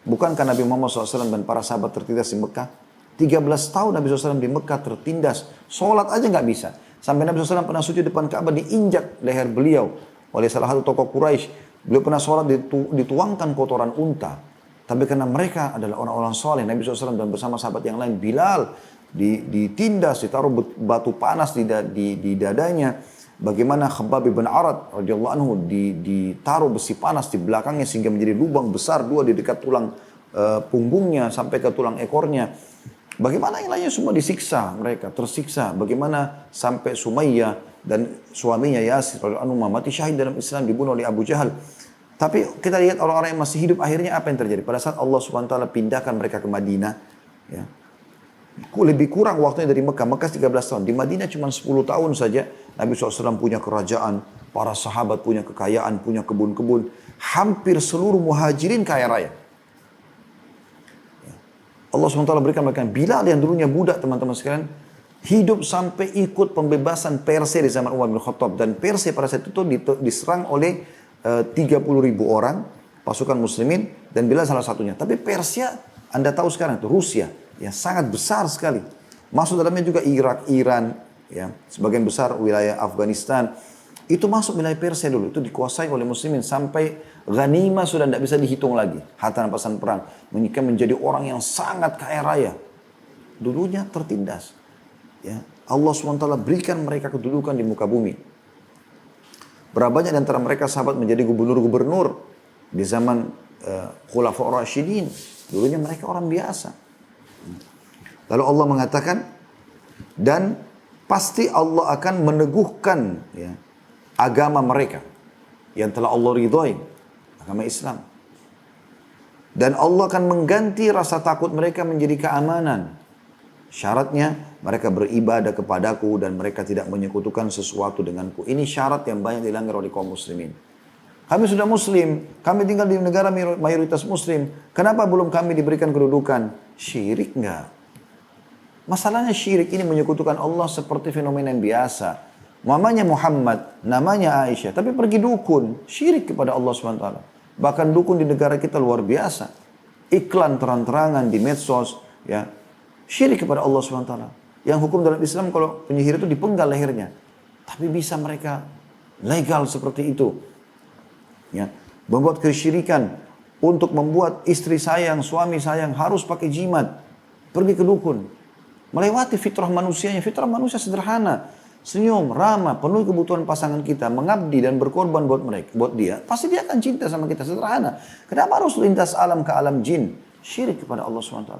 Bukankah Nabi Muhammad SAW dan para sahabat tertindas di Mekah? 13 tahun Nabi SAW di Mekah tertindas. Sholat aja nggak bisa. Sampai Nabi SAW pernah sujud depan Ka'bah diinjak leher beliau oleh salah satu tokoh Quraisy. Beliau pernah sholat dituangkan kotoran unta. Tapi karena mereka adalah orang-orang soleh, Nabi SAW dan bersama sahabat yang lain, Bilal ditindas, ditaruh batu panas di dadanya. Bagaimana Khabbab bin Arad radhiyallahu anhu ditaruh besi panas di belakangnya sehingga menjadi lubang besar dua di dekat tulang punggungnya sampai ke tulang ekornya. Bagaimana yang lainnya semua disiksa, mereka tersiksa. Bagaimana sampai Sumayyah dan suaminya Yasir radhiyallahu anhu mati syahid dalam Islam, dibunuh oleh Abu Jahal. Tapi kita lihat orang-orang yang masih hidup akhirnya apa yang terjadi? Pada saat Allah Subhanahu wa taala pindahkan mereka ke Madinah, ya. Lebih kurang waktunya dari Mekah. Mekah 13 tahun. Di Madinah cuma 10 tahun saja. Nabi SAW punya kerajaan. Para sahabat punya kekayaan, punya kebun-kebun. Hampir seluruh muhajirin kaya raya. Allah SWT berikan mereka Bilal yang dulunya budak, teman-teman sekalian. Hidup sampai ikut pembebasan Persia di zaman Umar bin Khattab. Dan Persia pada saat itu diserang oleh 30.000 orang. Pasukan muslimin. Dan Bilal salah satunya. Tapi Persia, Anda tahu sekarang itu Rusia. Ya, sangat besar sekali. Masuk dalamnya juga Irak, Iran, ya, sebagian besar wilayah Afghanistan. Itu masuk wilayah Persia dulu. Itu dikuasai oleh muslimin sampai ghanimah sudah tidak bisa dihitung lagi. Harta rampasan perang. Mereka menjadi orang yang sangat kaya raya. Dulunya tertindas. Ya, Allah SWT berikan mereka kedudukan di muka bumi. Berapa banyak di antara mereka sahabat menjadi gubernur-gubernur di zaman Khulafaur Rasyidin. Dulunya mereka orang biasa. Lalu Allah mengatakan, dan pasti Allah akan meneguhkan, ya, agama mereka yang telah Allah ridhoi, agama Islam. Dan Allah akan mengganti rasa takut mereka menjadi keamanan. Syaratnya mereka beribadah kepadaku dan mereka tidak menyekutukan sesuatu denganku. Ini syarat yang banyak dilanggar oleh kaum muslimin. Kami sudah muslim, kami tinggal di negara mayoritas muslim. Kenapa belum kami diberikan kedudukan? Syirik enggak? Masalahnya syirik ini menyekutukan Allah seperti fenomena yang biasa. Namanya Muhammad, namanya Aisyah, tapi pergi dukun, syirik kepada Allah SWT. Bahkan dukun di negara kita luar biasa. Iklan terang-terangan di medsos, ya, syirik kepada Allah SWT. Yang hukum dalam Islam kalau penyihir itu dipenggal lehernya. Tapi bisa mereka legal seperti itu. Ya, membuat kesyirikan untuk membuat istri sayang, suami sayang harus pakai jimat. Pergi ke dukun. Melewati fitrah manusianya. Fitrah manusia sederhana. Senyum, ramah, penuhi kebutuhan pasangan kita. Mengabdi dan berkorban buat dia. Pasti dia akan cinta sama kita. Sederhana. Kenapa harus lintas alam ke alam jin? Syirik kepada Allah SWT.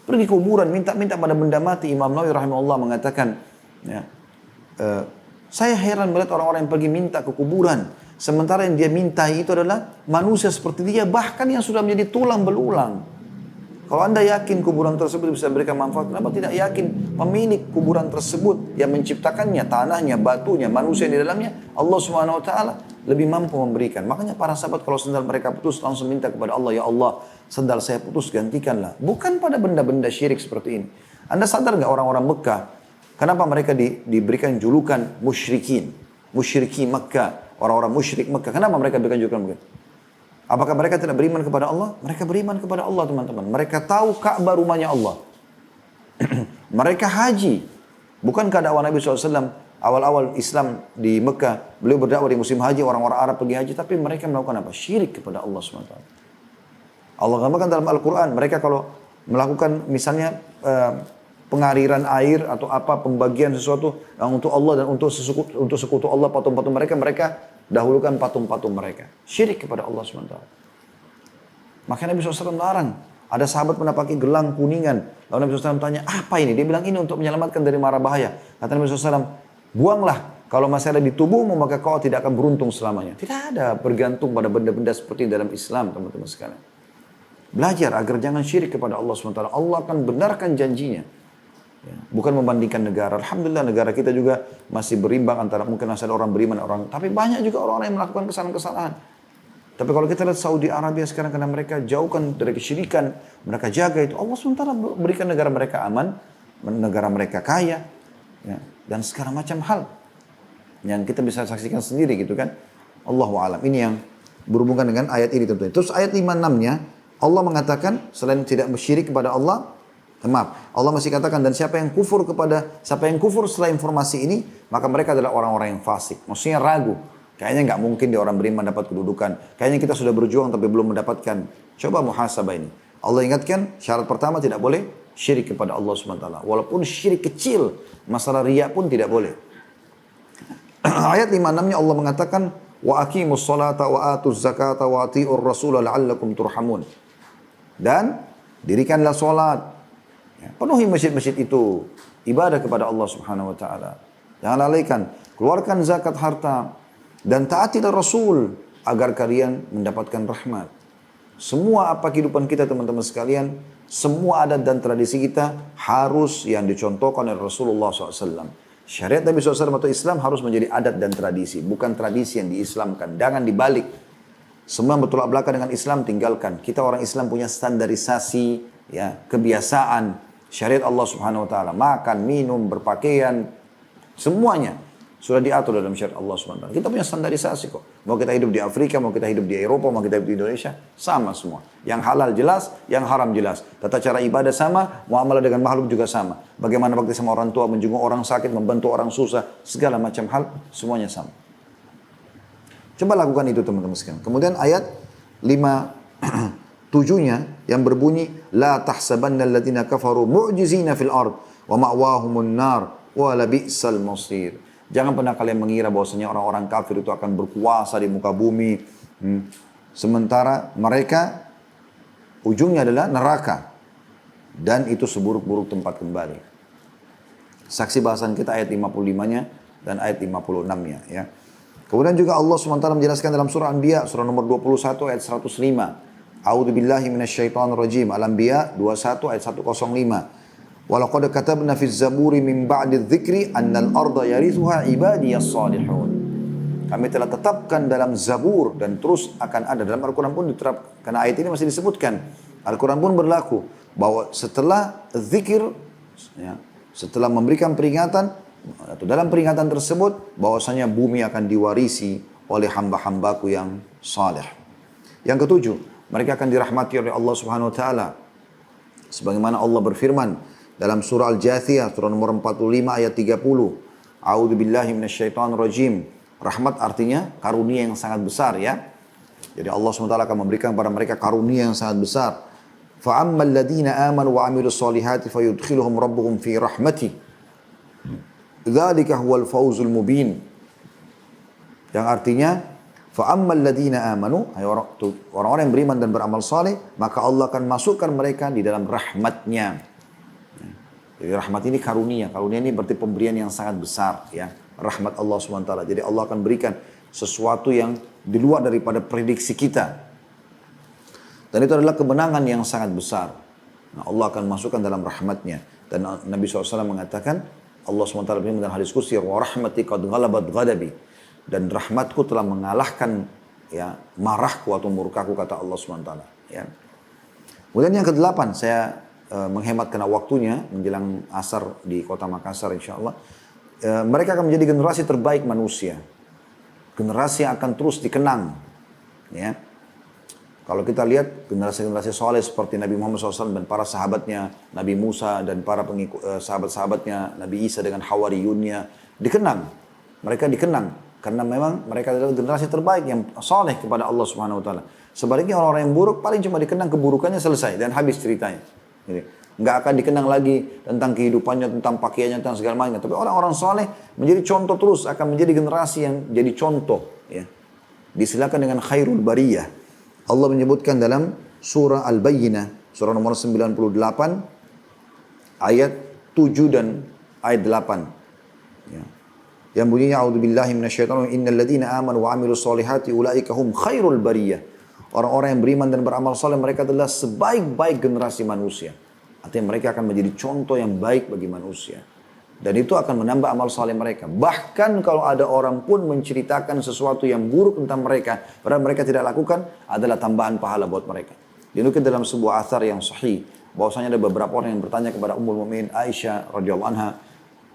Pergi ke kuburan, minta-minta pada benda mati. Imam Nawawi rahimahullah mengatakan, ya, saya heran melihat orang-orang yang pergi minta ke kuburan. Sementara yang dia minta itu adalah manusia seperti dia. Bahkan yang sudah menjadi tulang belulang. Kalau Anda yakin kuburan tersebut bisa memberikan manfaat, kenapa tidak yakin pemilik kuburan tersebut yang menciptakannya, tanahnya, batunya, manusia di dalamnya, Allah Subhanahu wa taala lebih mampu memberikan. Makanya para sahabat kalau sendal mereka putus langsung minta kepada Allah, ya Allah, sendal saya putus gantikanlah. Bukan pada benda-benda syirik seperti ini. Anda sadar nggak orang-orang Mekah, kenapa mereka diberikan julukan musyrikin, musyriki Mekah, orang-orang musyrik Mekah. Kenapa mereka diberikan julukan begitu? Apakah mereka tidak beriman kepada Allah? Mereka beriman kepada Allah, teman-teman. Mereka tahu Ka'bah rumahnya Allah. Mereka haji. Bukankah dakwah Nabi SAW awal-awal Islam di Mekah, beliau berdakwah di musim haji, orang-orang Arab pergi haji, tapi mereka melakukan apa? Syirik kepada Allah SWT. Allah gambarkan dalam Al-Quran, mereka kalau melakukan misalnya pengaliran air atau apa, pembagian sesuatu yang untuk Allah dan untuk sekutu Allah, patung-patung mereka dahulukan patung-patung mereka. Syirik kepada Allah SWT. Makanya Nabi SAW larang. Ada sahabat pernah pakai gelang kuningan. Lalu Nabi SAW tanya, apa ini? Dia bilang ini untuk menyelamatkan dari mara bahaya. Kata Nabi SAW, buanglah. Kalau masih ada di tubuhmu, maka kau tidak akan beruntung selamanya. Tidak ada bergantung pada benda-benda seperti dalam Islam, teman-teman sekalian. Belajar agar jangan syirik kepada Allah SWT. Allah akan benarkan janjinya. Ya, bukan membandingkan negara. Alhamdulillah negara kita juga masih berimbang antara mungkin masih ada orang beriman orang. Tapi banyak juga orang yang melakukan kesalahan-kesalahan. Tapi kalau kita lihat Saudi Arabia sekarang karena mereka jauhkan dari kesyirikan, mereka jaga itu. Allah SWT berikan negara mereka aman, negara mereka kaya, ya, dan segala macam hal. yang kita bisa saksikan sendiri gitu kan. Allahu a'lam. Ini yang berhubungan dengan ayat ini tentunya. Terus ayat 5-6-nya Allah mengatakan selain tidak syirik kepada Allah, Allah masih katakan dan siapa yang kufur setelah informasi ini, maka mereka adalah orang-orang yang fasik. Maksudnya ragu. Kayaknya nggak mungkin dia orang beriman dapat kedudukan. Kayaknya kita sudah berjuang tapi belum mendapatkan. Coba muhasabah ini. Allah ingatkan syarat pertama tidak boleh syirik kepada Allah SWT. Walaupun syirik kecil, masalah riya pun tidak boleh. Ayat 5-6-nya Allah mengatakan wa aqimus salata wa atuz zakata wa atiur rasul la'allakum turhamun. Dan dirikanlah salat. Ya, penuhi masjid-masjid itu ibadah kepada Allah Subhanahu wa taala. Jangan lalaikan, keluarkan zakat harta dan taatilah Rasul agar kalian mendapatkan rahmat. Semua apa kehidupan kita teman-teman sekalian, semua adat dan tradisi kita harus yang dicontohkan oleh Rasulullah SAW. Syariat Nabi SAW atau Islam harus menjadi adat dan tradisi, bukan tradisi yang diislamkan. Jangan dibalik. Semua yang bertolak belakang dengan Islam tinggalkan. Kita orang Islam punya standarisasi, ya, kebiasaan syariat Allah Subhanahu wa taala. Makan, minum, berpakaian, semuanya sudah diatur dalam syariat Allah SWT. Kita punya standarisasi kok. Mau kita hidup di Afrika, mau kita hidup di Eropa, mau kita hidup di Indonesia, sama semua. Yang halal jelas, yang haram jelas. Tata cara ibadah sama, muamalah dengan makhluk juga sama. Bagaimana bakti sama orang tua, menjenguk orang sakit, membantu orang susah, segala macam hal, semuanya sama. Coba lakukan itu teman-teman sekalian. Kemudian ayat 5-7-nya yang berbunyi, La tahsabanna alladhina kafaru mu'jizina fil ard, wa ma'wahumun nar, wa labi'sal masir. Jangan pernah kalian mengira bahwasanya orang-orang kafir itu akan berkuasa di muka bumi. Sementara mereka ujungnya adalah neraka. Dan itu seburuk-buruk tempat kembali. Saksi bahasan kita ayat 55-nya dan ayat 56-nya. Ya. Kemudian juga Allah SWT menjelaskan dalam surah Anbiya, surah nomor 21 ayat 105. A'udzu billahi minasyaitonir rajim. Al-Anbiya 21 ayat 105. Walaqad katabna fi zaburi min ba'di dzikri annal arda yarithuha ibadiyas salihun. Kami telah tetapkan dalam Zabur dan terus akan ada dalam Al-Quran pun diterapkan. Karena ayat ini masih disebutkan. Al-Quran pun berlaku bahwa setelah zikir, ya, setelah memberikan peringatan atau dalam peringatan tersebut bahwasanya bumi akan diwarisi oleh hamba-hambaku yang saleh. Yang ketujuh, mereka akan dirahmati oleh Allah Subhanahu wa taala. Sebagaimana Allah berfirman dalam surah Al-Jathiyah, surah nomor 45 ayat 30. A'udzu billahi minasyaitonir rajim. Rahmat artinya karunia yang sangat besar, ya. Jadi Allah SWT akan memberikan kepada mereka karunia yang sangat besar. فَأَمَّا الَّذِينَ آمَنُوا وَعَمِلُوا الصَّالِحَاتِ فَيُدْخِلُهُمْ رَبُّهُمْ فِي رَحْمَتِهِ ذَلِكَ هُوَ الْفَوْزُ الْمُبِينُ. Yang artinya فَأَمَّا الَّذِينَ آمَنُوا, orang-orang yang beriman dan beramal saleh, maka Allah akan masukkan mereka di dalam rahmatnya. Jadi rahmat ini karunia. Karunia ini berarti pemberian yang sangat besar, ya. Rahmat Allah SWT. Jadi Allah akan berikan sesuatu yang di luar daripada prediksi kita. Dan itu adalah kemenangan yang sangat besar. Nah, Allah akan masukkan dalam rahmatnya. Dan Nabi SAW mengatakan, Allah SWT berfirman dalam hadis qudsi, wa rahmati qad ghalabat ghadabi. Dan rahmatku telah mengalahkan, ya, marahku atau murkaku, kata Allah SWT. Ya. Kemudian yang ke-8, saya menghemat karena waktunya menjelang asar di kota Makassar insya Allah. Mereka akan menjadi generasi terbaik manusia. Generasi yang akan terus dikenang. Ya. Kalau kita lihat generasi-generasi soleh seperti Nabi Muhammad SAW dan para sahabatnya, Nabi Musa dan para sahabat-sahabatnya, Nabi Isa dengan Hawariyunnya, dikenang. Mereka dikenang karena memang mereka adalah generasi terbaik yang soleh kepada Allah Subhanahu Wa Taala. Sebaliknya orang-orang yang buruk paling cuma dikenang keburukannya selesai dan habis ceritanya. Nggak akan dikenang lagi tentang kehidupannya, tentang pakaiannya, tentang segala macam. Tapi orang-orang soleh menjadi contoh terus, akan menjadi generasi yang jadi contoh. Ya. Disilakan dengan khairul bariyah. Allah menyebutkan dalam surah Al-Bayyinah, surah nomor 98, ayat 7 dan ayat 8. Ya. Yang bunyinya, A'udzubillahi minasyaitonir rajim, innal ladzina amanu wa 'amilus solihati ulaika hum khairul bariyah. Orang-orang yang beriman dan beramal saleh, mereka adalah sebaik-baik generasi manusia. Artinya mereka akan menjadi contoh yang baik bagi manusia. Dan itu akan menambah amal saleh mereka. Bahkan kalau ada orang pun menceritakan sesuatu yang buruk tentang mereka, padahal mereka tidak lakukan, adalah tambahan pahala buat mereka. Dinukil dalam sebuah athar yang sahih, bahwasanya ada beberapa orang yang bertanya kepada Ummul Mukminin Aisyah radhiyallahu anha,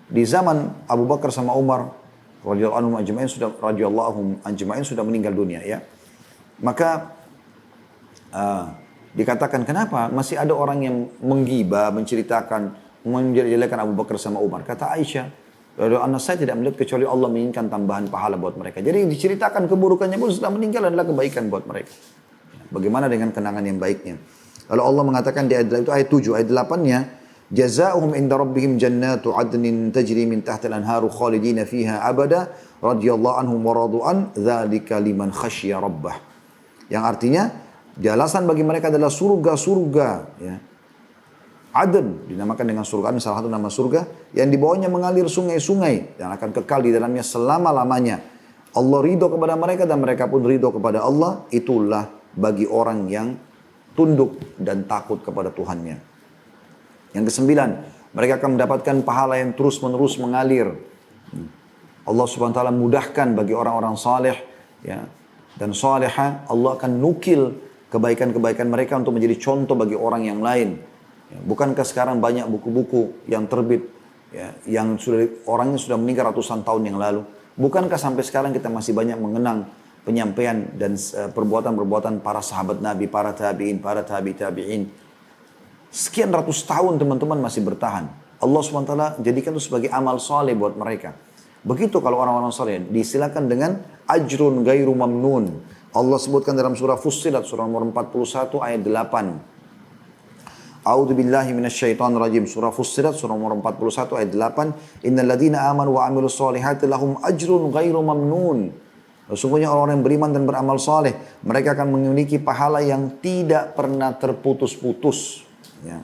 di zaman Abu Bakar sama Umar, radhiyallahu ajma'in sudah meninggal dunia ya. Maka dikatakan kenapa masih ada orang yang menggibah, menceritakan, menjelekkan Abu Bakar sama Umar. Kata Aisyah, anak saya tidak melihat kecuali Allah menginginkan tambahan pahala buat mereka. Jadi diceritakan keburukannya pun setelah meninggal adalah kebaikan buat mereka. Bagaimana dengan kenangan yang baiknya? Lalu Allah mengatakan di ayat itu ayat 7, ayat 8-nya, jazaohum inda rabbihim jannatu adnin tajri min tahtil anharu khalidina fiha abada radhiyallahu anhum wa radu'an dzalika liman khasyya rabbah. Yang artinya jalasan bagi mereka adalah surga-surga ya. Aden dinamakan dengan surga, ini salah satu nama surga yang di bawahnya mengalir sungai-sungai yang akan kekal di dalamnya selama-lamanya. Allah ridho kepada mereka dan mereka pun ridho kepada Allah. Itulah bagi orang yang tunduk dan takut kepada Tuhannya. Yang kesembilan, mereka akan mendapatkan pahala yang terus-menerus mengalir. Allah Subhanahu wa taala mudahkan bagi orang-orang saleh ya dan salihah, Allah akan nukil kebaikan-kebaikan mereka untuk menjadi contoh bagi orang yang lain. Ya, bukankah sekarang banyak buku-buku yang terbit ya, yang orangnya sudah meninggal ratusan tahun yang lalu? Bukankah sampai sekarang kita masih banyak mengenang penyampaian dan perbuatan-perbuatan para sahabat Nabi, para tabi'in, para tabi'in. Sekian ratus tahun teman-teman masih bertahan. Allah SWT jadikan itu sebagai amal soleh buat mereka. Begitu kalau orang-orang soleh disilakan dengan ajrun gairu mamnun. Allah sebutkan dalam surah Fussilat, surah nomor 41 ayat 8. A'udzu billahi minasyaitonir rajim. Surah Fussilat surah nomor 41 ayat 8. Innal ladzina amanu wa 'amilus solihati lahum ajrun gairu mamnun. Sesungguhnya orang-orang yang beriman dan beramal saleh, mereka akan memiliki pahala yang tidak pernah terputus-putus. Ya.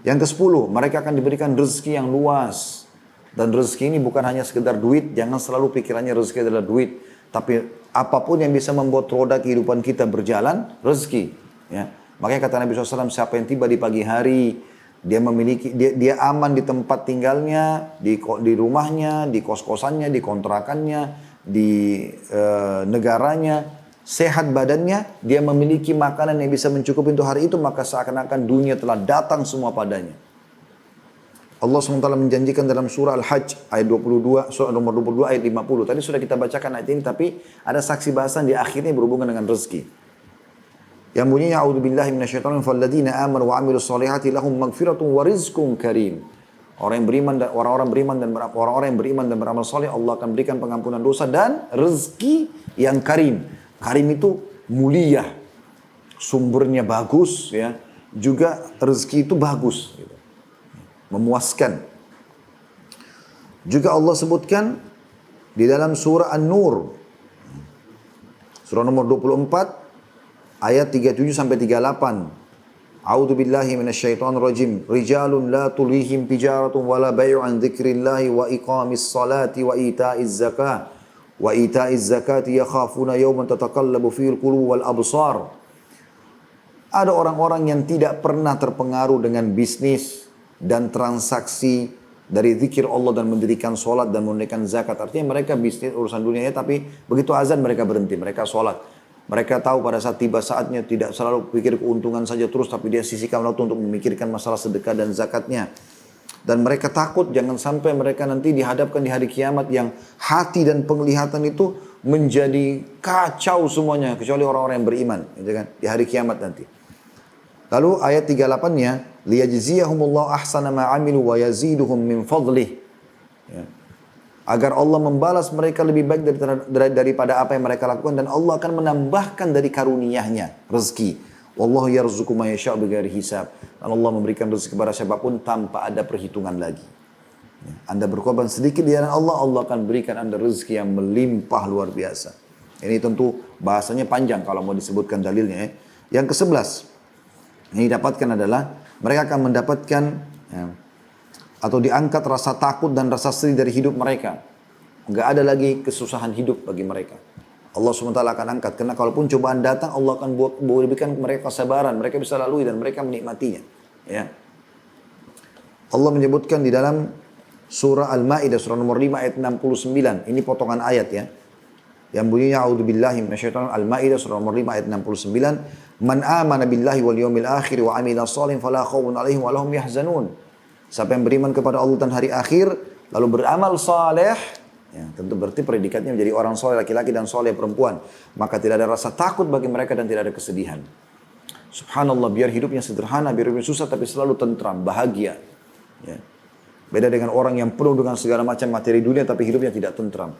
Yang ke-10, mereka akan diberikan rezeki yang luas. Dan rezeki ini bukan hanya sekedar duit, jangan selalu pikirannya rezeki adalah duit. Tapi apapun yang bisa membuat roda kehidupan kita berjalan, rezeki. Ya. Makanya kata Nabi SAW, siapa yang tiba di pagi hari, dia memiliki, dia aman di tempat tinggalnya, di rumahnya, di kos-kosannya, di kontrakannya, di negaranya, sehat badannya, dia memiliki makanan yang bisa mencukupi untuk hari itu, maka seakan-akan dunia telah datang semua padanya. Allah SWT menjanjikan dalam surah Al-Hajj ayat 22, surah nomor 22 ayat 50. Tadi sudah kita bacakan ayat ini, tapi ada saksi bahasan di akhirnya berhubungan dengan rezeki. Yang bunyinya a'udzubillahi minasyaitonir falladzina amanu wa 'amilus solihati lahum maghfiratun wa rizqun karim. Orang yang beriman dan orang-orang yang beriman dan beramal soleh, Allah akan berikan pengampunan dosa dan rezeki yang karim. Karim itu mulia, sumbernya bagus, ya. Juga rezeki itu bagus, gitu. Memuaskan. Juga Allah sebutkan di dalam surah An-Nur, surah nomor 24, ayat 37 sampai 38. A'udzu billahi minasyaitonir rajim. Rijalun la tulihim tijaratun wala bai'un an dzikrillahi wa iqamis salati wa ita'iz zakah wa ita'iz zakati yakhafuna yawman tataqallabu fihil qulub wal absar. Ada orang-orang yang tidak pernah terpengaruh dengan bisnis dan transaksi dari zikir Allah dan mendirikan solat dan menunaikan zakat. Artinya mereka bisnis urusan dunianya, tapi begitu azan mereka berhenti, mereka solat. Mereka tahu pada saat tiba saatnya tidak selalu pikir keuntungan saja terus, tapi dia sisihkan waktu untuk memikirkan masalah sedekah dan zakatnya. Dan mereka takut jangan sampai mereka nanti dihadapkan di hari kiamat yang hati dan penglihatan itu menjadi kacau semuanya, kecuali orang-orang yang beriman, gitu kan, di hari kiamat nanti. Lalu ayat 38-nya, liyajziyahumullahu ahsana ma 'amilu wa yaziduhum min fadlih. Ya. Agar Allah membalas mereka lebih baik daripada apa yang mereka lakukan, dan Allah akan menambahkan dari karunia-Nya rezeki. Wallahu yarzuqu may yasha'u bighairi hisab. Dan Allah memberikan rezeki kepada siapapun tanpa ada perhitungan lagi. Anda berkorban sedikit di jalan Allah, Allah akan berikan Anda rezeki yang melimpah luar biasa. Ini tentu bahasanya panjang kalau mau disebutkan dalilnya. Yang ke-11 yang didapatkan adalah mereka akan mendapatkan atau diangkat rasa takut dan rasa sedih dari hidup mereka. Enggak ada lagi kesusahan hidup bagi mereka. Allah SWT akan angkat. Karena kalaupun cobaan datang, Allah akan berikan mereka kesabaran. Mereka bisa lalui dan mereka menikmatinya. Ya. Allah menyebutkan di dalam surah Al-Ma'idah, surah nomor 5 ayat 69. Ini potongan ayat ya. Yang bunyinya, a'udzubillahi minasyaitonir Al-Ma'idah, surah nomor 5 ayat 69. Man amana billahi wal yawmil akhir wa amila shalihan fala khaufun 'alaihim wa lahum yahzanun. Siapa yang beriman kepada Allah dan hari akhir, lalu beramal saleh, Ya, tentu berarti predikatnya menjadi orang soleh laki-laki dan soleh perempuan. Maka tidak ada rasa takut bagi mereka dan tidak ada kesedihan. Subhanallah, biar hidupnya sederhana, biar hidupnya susah, tapi selalu tentram, bahagia. Ya. Beda dengan orang yang penuh dengan segala macam materi dunia, tapi hidupnya tidak tentram.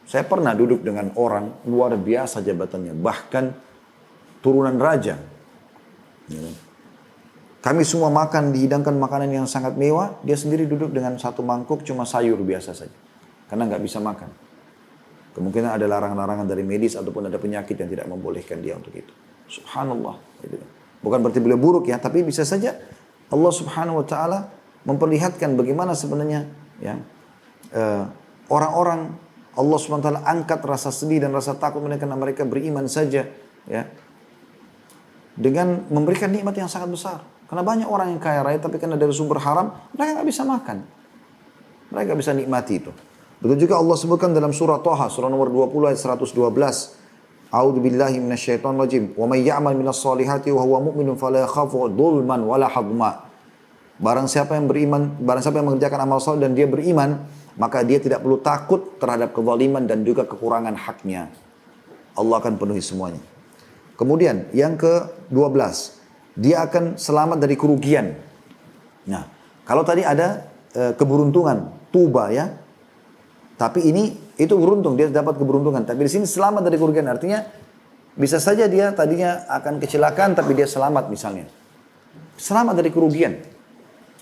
Saya pernah duduk dengan orang luar biasa jabatannya, bahkan turunan raja. Ya. Kami semua makan, dihidangkan makanan yang sangat mewah, dia sendiri duduk dengan satu mangkuk cuma sayur biasa saja. Karena nggak bisa makan. Kemungkinan ada larangan-larangan dari medis ataupun ada penyakit yang tidak membolehkan dia untuk itu. Subhanallah. Bukan berarti beliau buruk ya, tapi bisa saja Allah Subhanahu wa taala memperlihatkan bagaimana sebenarnya ya orang-orang Allah Subhanahu wa taala angkat rasa sedih dan rasa takut mereka karena mereka beriman saja ya. Dengan memberikan nikmat yang sangat besar. Karena banyak orang yang kaya raya tapi karena dari sumber haram mereka nggak bisa makan. Mereka nggak bisa nikmati itu. Begitu juga Allah sebutkan dalam surah Thaha, surah nomor 20 ayat 112. A'udzu billahi minasyaitonir rajim. Wa may ya'mal minas solihati wa huwa mu'minun fala yakhafu dhulman wala hadma. Barang siapa yang beriman, barang siapa yang mengerjakan amal saleh dan dia beriman, maka dia tidak perlu takut terhadap kezaliman dan juga kekurangan haknya. Allah akan penuhi semuanya. Kemudian yang ke-12, dia akan selamat dari kerugian. Nah, kalau tadi ada keberuntungan, tuba ya. Tapi ini itu beruntung, dia dapat keberuntungan. Tapi di sini selamat dari kerugian, artinya bisa saja dia tadinya akan kecelakaan tapi dia selamat misalnya. Selamat dari kerugian.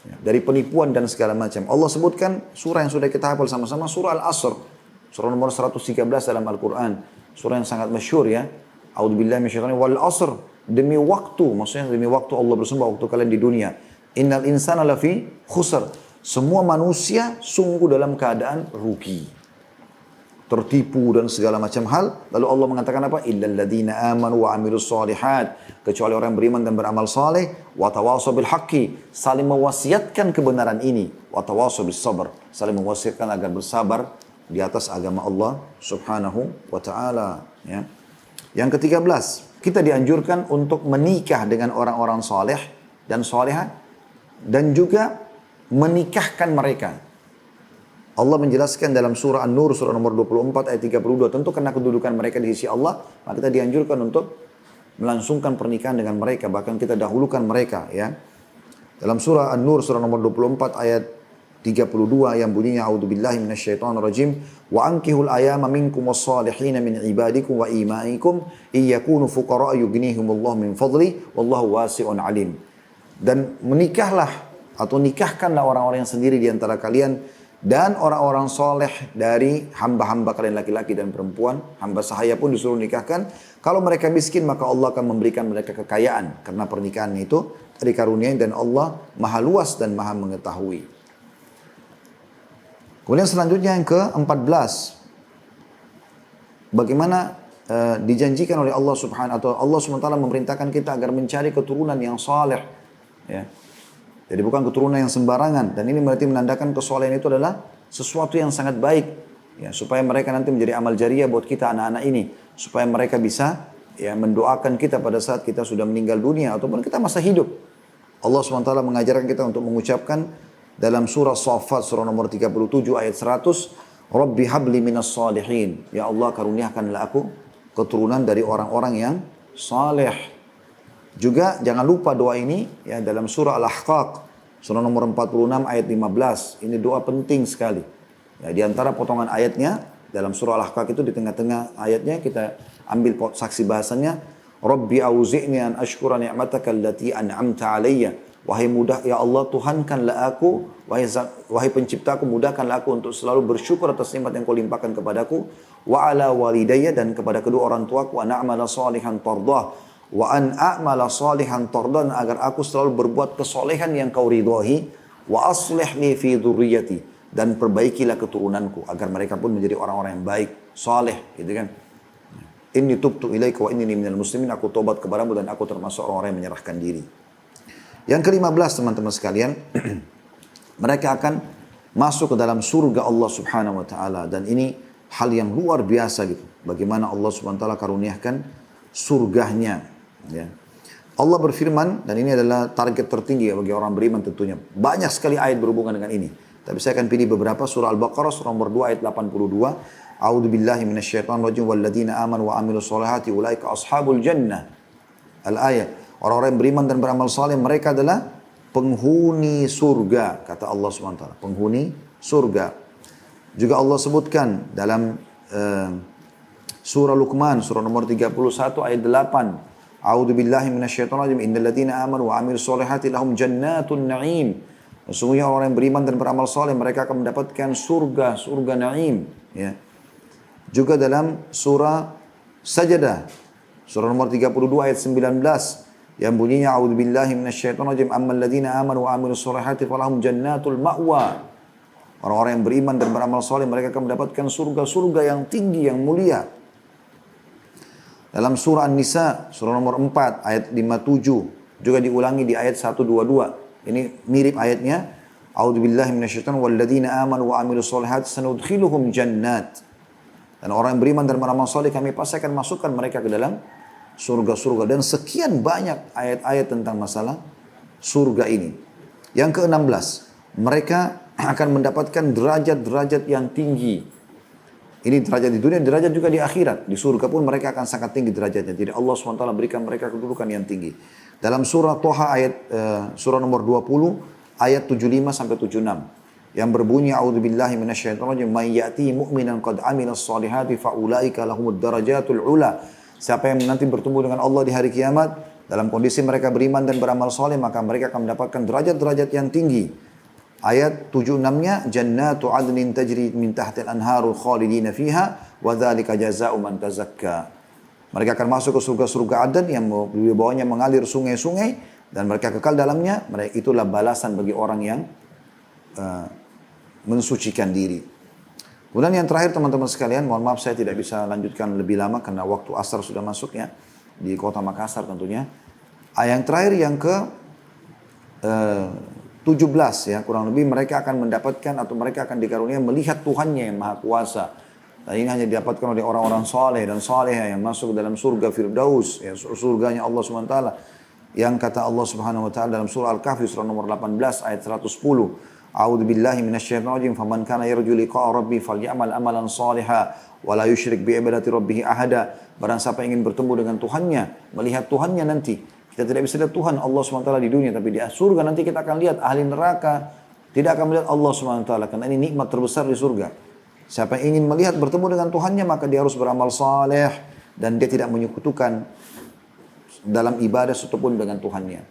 Ya, dari penipuan dan segala macam. Allah sebutkan surah yang sudah kita hafal sama-sama, surah Al-Asr. Surah nomor 113 dalam Al-Quran. Surah yang sangat masyhur ya. A'udzubillahi minasyaitonir wal asr. Demi waktu, maksudnya demi waktu Allah bersumpah waktu kalian di dunia. Innal insana lafi khusr. Semua manusia sungguh dalam keadaan rugi. Tertipu dan segala macam hal. Lalu Allah mengatakan apa? Illal ladzina amanu wa amilus solihat. Kecuali orang yang beriman dan beramal saleh. Wa tawasaw bil haqqi. Saling mewasiatkan kebenaran ini. Wa tawasaw bis sabr. Saling mewasiatkan agar bersabar di atas agama Allah subhanahu wa ta'ala. Ya. Yang ke-13. Kita dianjurkan untuk menikah dengan orang-orang saleh dan salehah. Dan juga menikahkan mereka. Allah menjelaskan dalam surah An-Nur, surah nomor 24 ayat 32. Tentu karena kedudukan mereka di sisi Allah, maka kita dianjurkan untuk melangsungkan pernikahan dengan mereka. Bahkan kita dahulukan mereka. Ya. Dalam surah An-Nur, surah nomor 24 ayat 32 yang bunyinya A'udzubillahi minasyaitonirrajim. Wa ankihul ayama minkum was-salihina min ibadikum wa imaikum iyakunu fuqara yughnihimullahu min fadli wallahu wasi'un alim. Dan menikahlah atau nikahkanlah orang-orang yang sendiri di antara kalian dan orang-orang soleh dari hamba-hamba kalian laki-laki dan perempuan. Hamba sahaya pun disuruh nikahkan. Kalau mereka miskin maka Allah akan memberikan mereka kekayaan. Karena pernikahan itu dikaruniai dan Allah maha luas dan maha mengetahui. Kemudian selanjutnya yang ke-14. Bagaimana dijanjikan oleh Allah subhanahu atau Allah subhanahu wa ta'ala memerintahkan kita agar mencari keturunan yang saleh. Ya. Jadi bukan keturunan yang sembarangan. Dan ini berarti menandakan kesolehan itu adalah sesuatu yang sangat baik. Ya, supaya mereka nanti menjadi amal jariah buat kita anak-anak ini. Supaya mereka bisa ya, mendoakan kita pada saat kita sudah meninggal dunia. Ataupun kita masa hidup. Allah SWT mengajarkan kita untuk mengucapkan dalam surah Shaffat, surah nomor 37 ayat 100. Rabbi habli minas salihin. Ya Allah karuniakanlah aku keturunan dari orang-orang yang saleh. Juga jangan lupa doa ini ya dalam surah Al-Ahqaq surah nomor 46 ayat 15. Ini doa penting sekali. Ya, di antara potongan ayatnya dalam surah Al-Ahqaq itu di tengah-tengah ayatnya kita ambil saksi bahasanya Rabbi auzi'ni an ashkura ni'mataka allati an'amta 'alayya. Wahai mudah ya Allah Tuhankanlah aku, wahai penciptaku mudahkanlah aku untuk selalu bersyukur atas nikmat yang Kau limpahkan kepadaku wa ala walidayya dan kepada kedua orang tuaku an a'mala salihan tardah. Wa an a'mala salihan tardan agar aku selalu berbuat kesolehan yang Kau ridhai wa aslih li fi dzurriyyati dan perbaikilah keturunanku agar mereka pun menjadi orang-orang yang baik, saleh gitu kan. Inni tubtu ilaika wa inni minal muslimin, aku tobat kepadamu dan aku termasuk orang-orang yang menyerahkan diri. Yang ke-15 teman-teman sekalian, mereka akan masuk ke dalam surga Allah Subhanahu wa taala dan ini hal yang luar biasa gitu. Bagaimana Allah Subhanahu wa taala karuniakan surganya. Ya. Allah berfirman dan ini adalah target tertinggi bagi orang beriman tentunya. Banyak sekali ayat berhubungan dengan ini. Tapi saya akan pilih beberapa. Surah Al-Baqarah, surah nomor 2 ayat 82. A'udzu billahi minasyaitonir rajim walladzina amanu wa amilus solihati ulaika ashabul jannah. Al-ayat. Orang-orang yang beriman dan beramal saleh mereka adalah penghuni surga, kata Allah SWT. Penghuni surga. Juga Allah sebutkan dalam surah Luqman, surah nomor 31 ayat 8. A'udzu billahi minasyaitonir rajim innal ladzina amanu wa amilus solihati lahum jannatun na'im. Sesungguhnya orang yang beriman dan beramal saleh mereka akan mendapatkan surga, surga na'im. Ya. Juga dalam surah Sajadah, surah nomor 32 ayat 19 yang bunyinya a'udzu billahi minasyaitonir rajim ammal ladzina amanu wa amilus solihati falahum jannatul ma'wa. Orang-orang yang beriman dan beramal saleh mereka akan mendapatkan surga-surga yang tinggi, yang mulia. Dalam surah An-Nisa, surah nomor 4 ayat 57 juga diulangi di ayat 122. Ini mirip ayatnya. A'udzubillahi minasyaitonir walladzina amanu wa amilus solihati sanudkhiluhum jannat. Dan orang yang beriman dan beramal saleh kami pasti akan masukkan mereka ke dalam surga-surga. Dan sekian banyak ayat-ayat tentang masalah surga ini. Yang ke-16, mereka akan mendapatkan derajat-derajat yang tinggi. Ini derajat di dunia, derajat juga di akhirat. Di surga pun mereka akan sangat tinggi derajatnya. Jadi Allah SWT berikan mereka kedudukan yang tinggi. Dalam surah Toha surah nomor 20 ayat 75 sampai 76 yang berbunyi a'udzubillahi minasyaitonir rajim may ya'ti mu'minan qad amilas solihati faulaika lahumud darajatul ula. Siapa yang nanti bertemu dengan Allah di hari kiamat dalam kondisi mereka beriman dan beramal soleh maka mereka akan mendapatkan derajat-derajat yang tinggi. Ayat 76-nya jannatu adnin tajri min tahtil anharul khalidina fiha wa dzalika jazaa'u man tazakka. Mereka akan masuk ke surga-surga Aden yang di bawahnya mengalir sungai-sungai dan mereka kekal dalamnya. Itulah balasan bagi orang yang mensucikan diri. Kemudian yang terakhir teman-teman sekalian, mohon maaf saya tidak bisa lanjutkan lebih lama karena waktu asar sudah masuk ya di kota Makassar tentunya. Yang terakhir yang ke 17 ya kurang lebih mereka akan mendapatkan atau mereka akan dikaruniai melihat Tuhannya yang Maha Kuasa. Dan ini hanya didapatkan oleh orang-orang saleh dan saleha yang masuk dalam surga Firdaus, ya, surganya Allah SWT. Yang kata Allah Subhanahu wa taala dalam surah Al-Kahfi surah nomor 18 ayat 110. A'udzu billahi minasyaitonir rajim faman kana yarju liqa'a rabbih falyamal amalan shalihan wa la yusyrik bi ibadati rabbih ahada. Barang siapa ingin bertemu dengan Tuhannya, melihat Tuhannya nanti. Kita tidak bisa lihat Tuhan Allah SWT di dunia, tapi di surga nanti kita akan lihat ahli neraka tidak akan melihat Allah SWT karena ini nikmat terbesar di surga. Siapa yang ingin melihat bertemu dengan Tuhannya maka dia harus beramal saleh dan dia tidak menyekutukan dalam ibadah satupun dengan Tuhannya.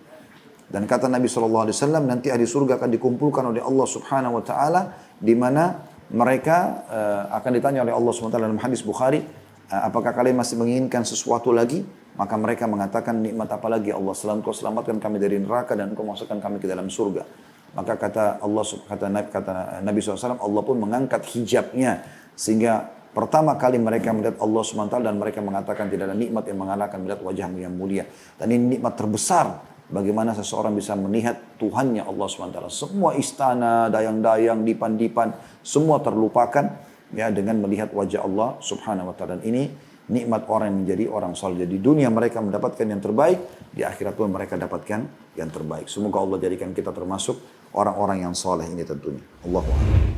Dan kata Nabi SAW nanti ahli surga akan dikumpulkan oleh Allah Subhanahu Wa Taala di mana mereka akan ditanya oleh Allah SWT dalam hadis Bukhari, apakah kalian masih menginginkan sesuatu lagi? Maka mereka mengatakan nikmat apa lagi Allah selalu kau selamatkan kami dari neraka dan kau masukkan kami ke dalam surga. Maka kata Nabi SAW, Allah pun mengangkat hijabnya sehingga pertama kali mereka melihat Allah SWT dan mereka mengatakan tidak ada nikmat yang mengalahkan melihat wajahmu yang mulia. Dan ini nikmat terbesar bagaimana seseorang bisa melihat Tuhannya Allah SWT. Semua istana, dayang-dayang, dipan-dipan, semua terlupakan ya dengan melihat wajah Allah Subhanahu Wa Taala. Dan ini nikmat orang yang menjadi orang saleh. Di dunia mereka mendapatkan yang terbaik, di akhirat pun mereka dapatkan yang terbaik. Semoga Allah jadikan kita termasuk orang-orang yang saleh ini tentunya. Allahu a'lam.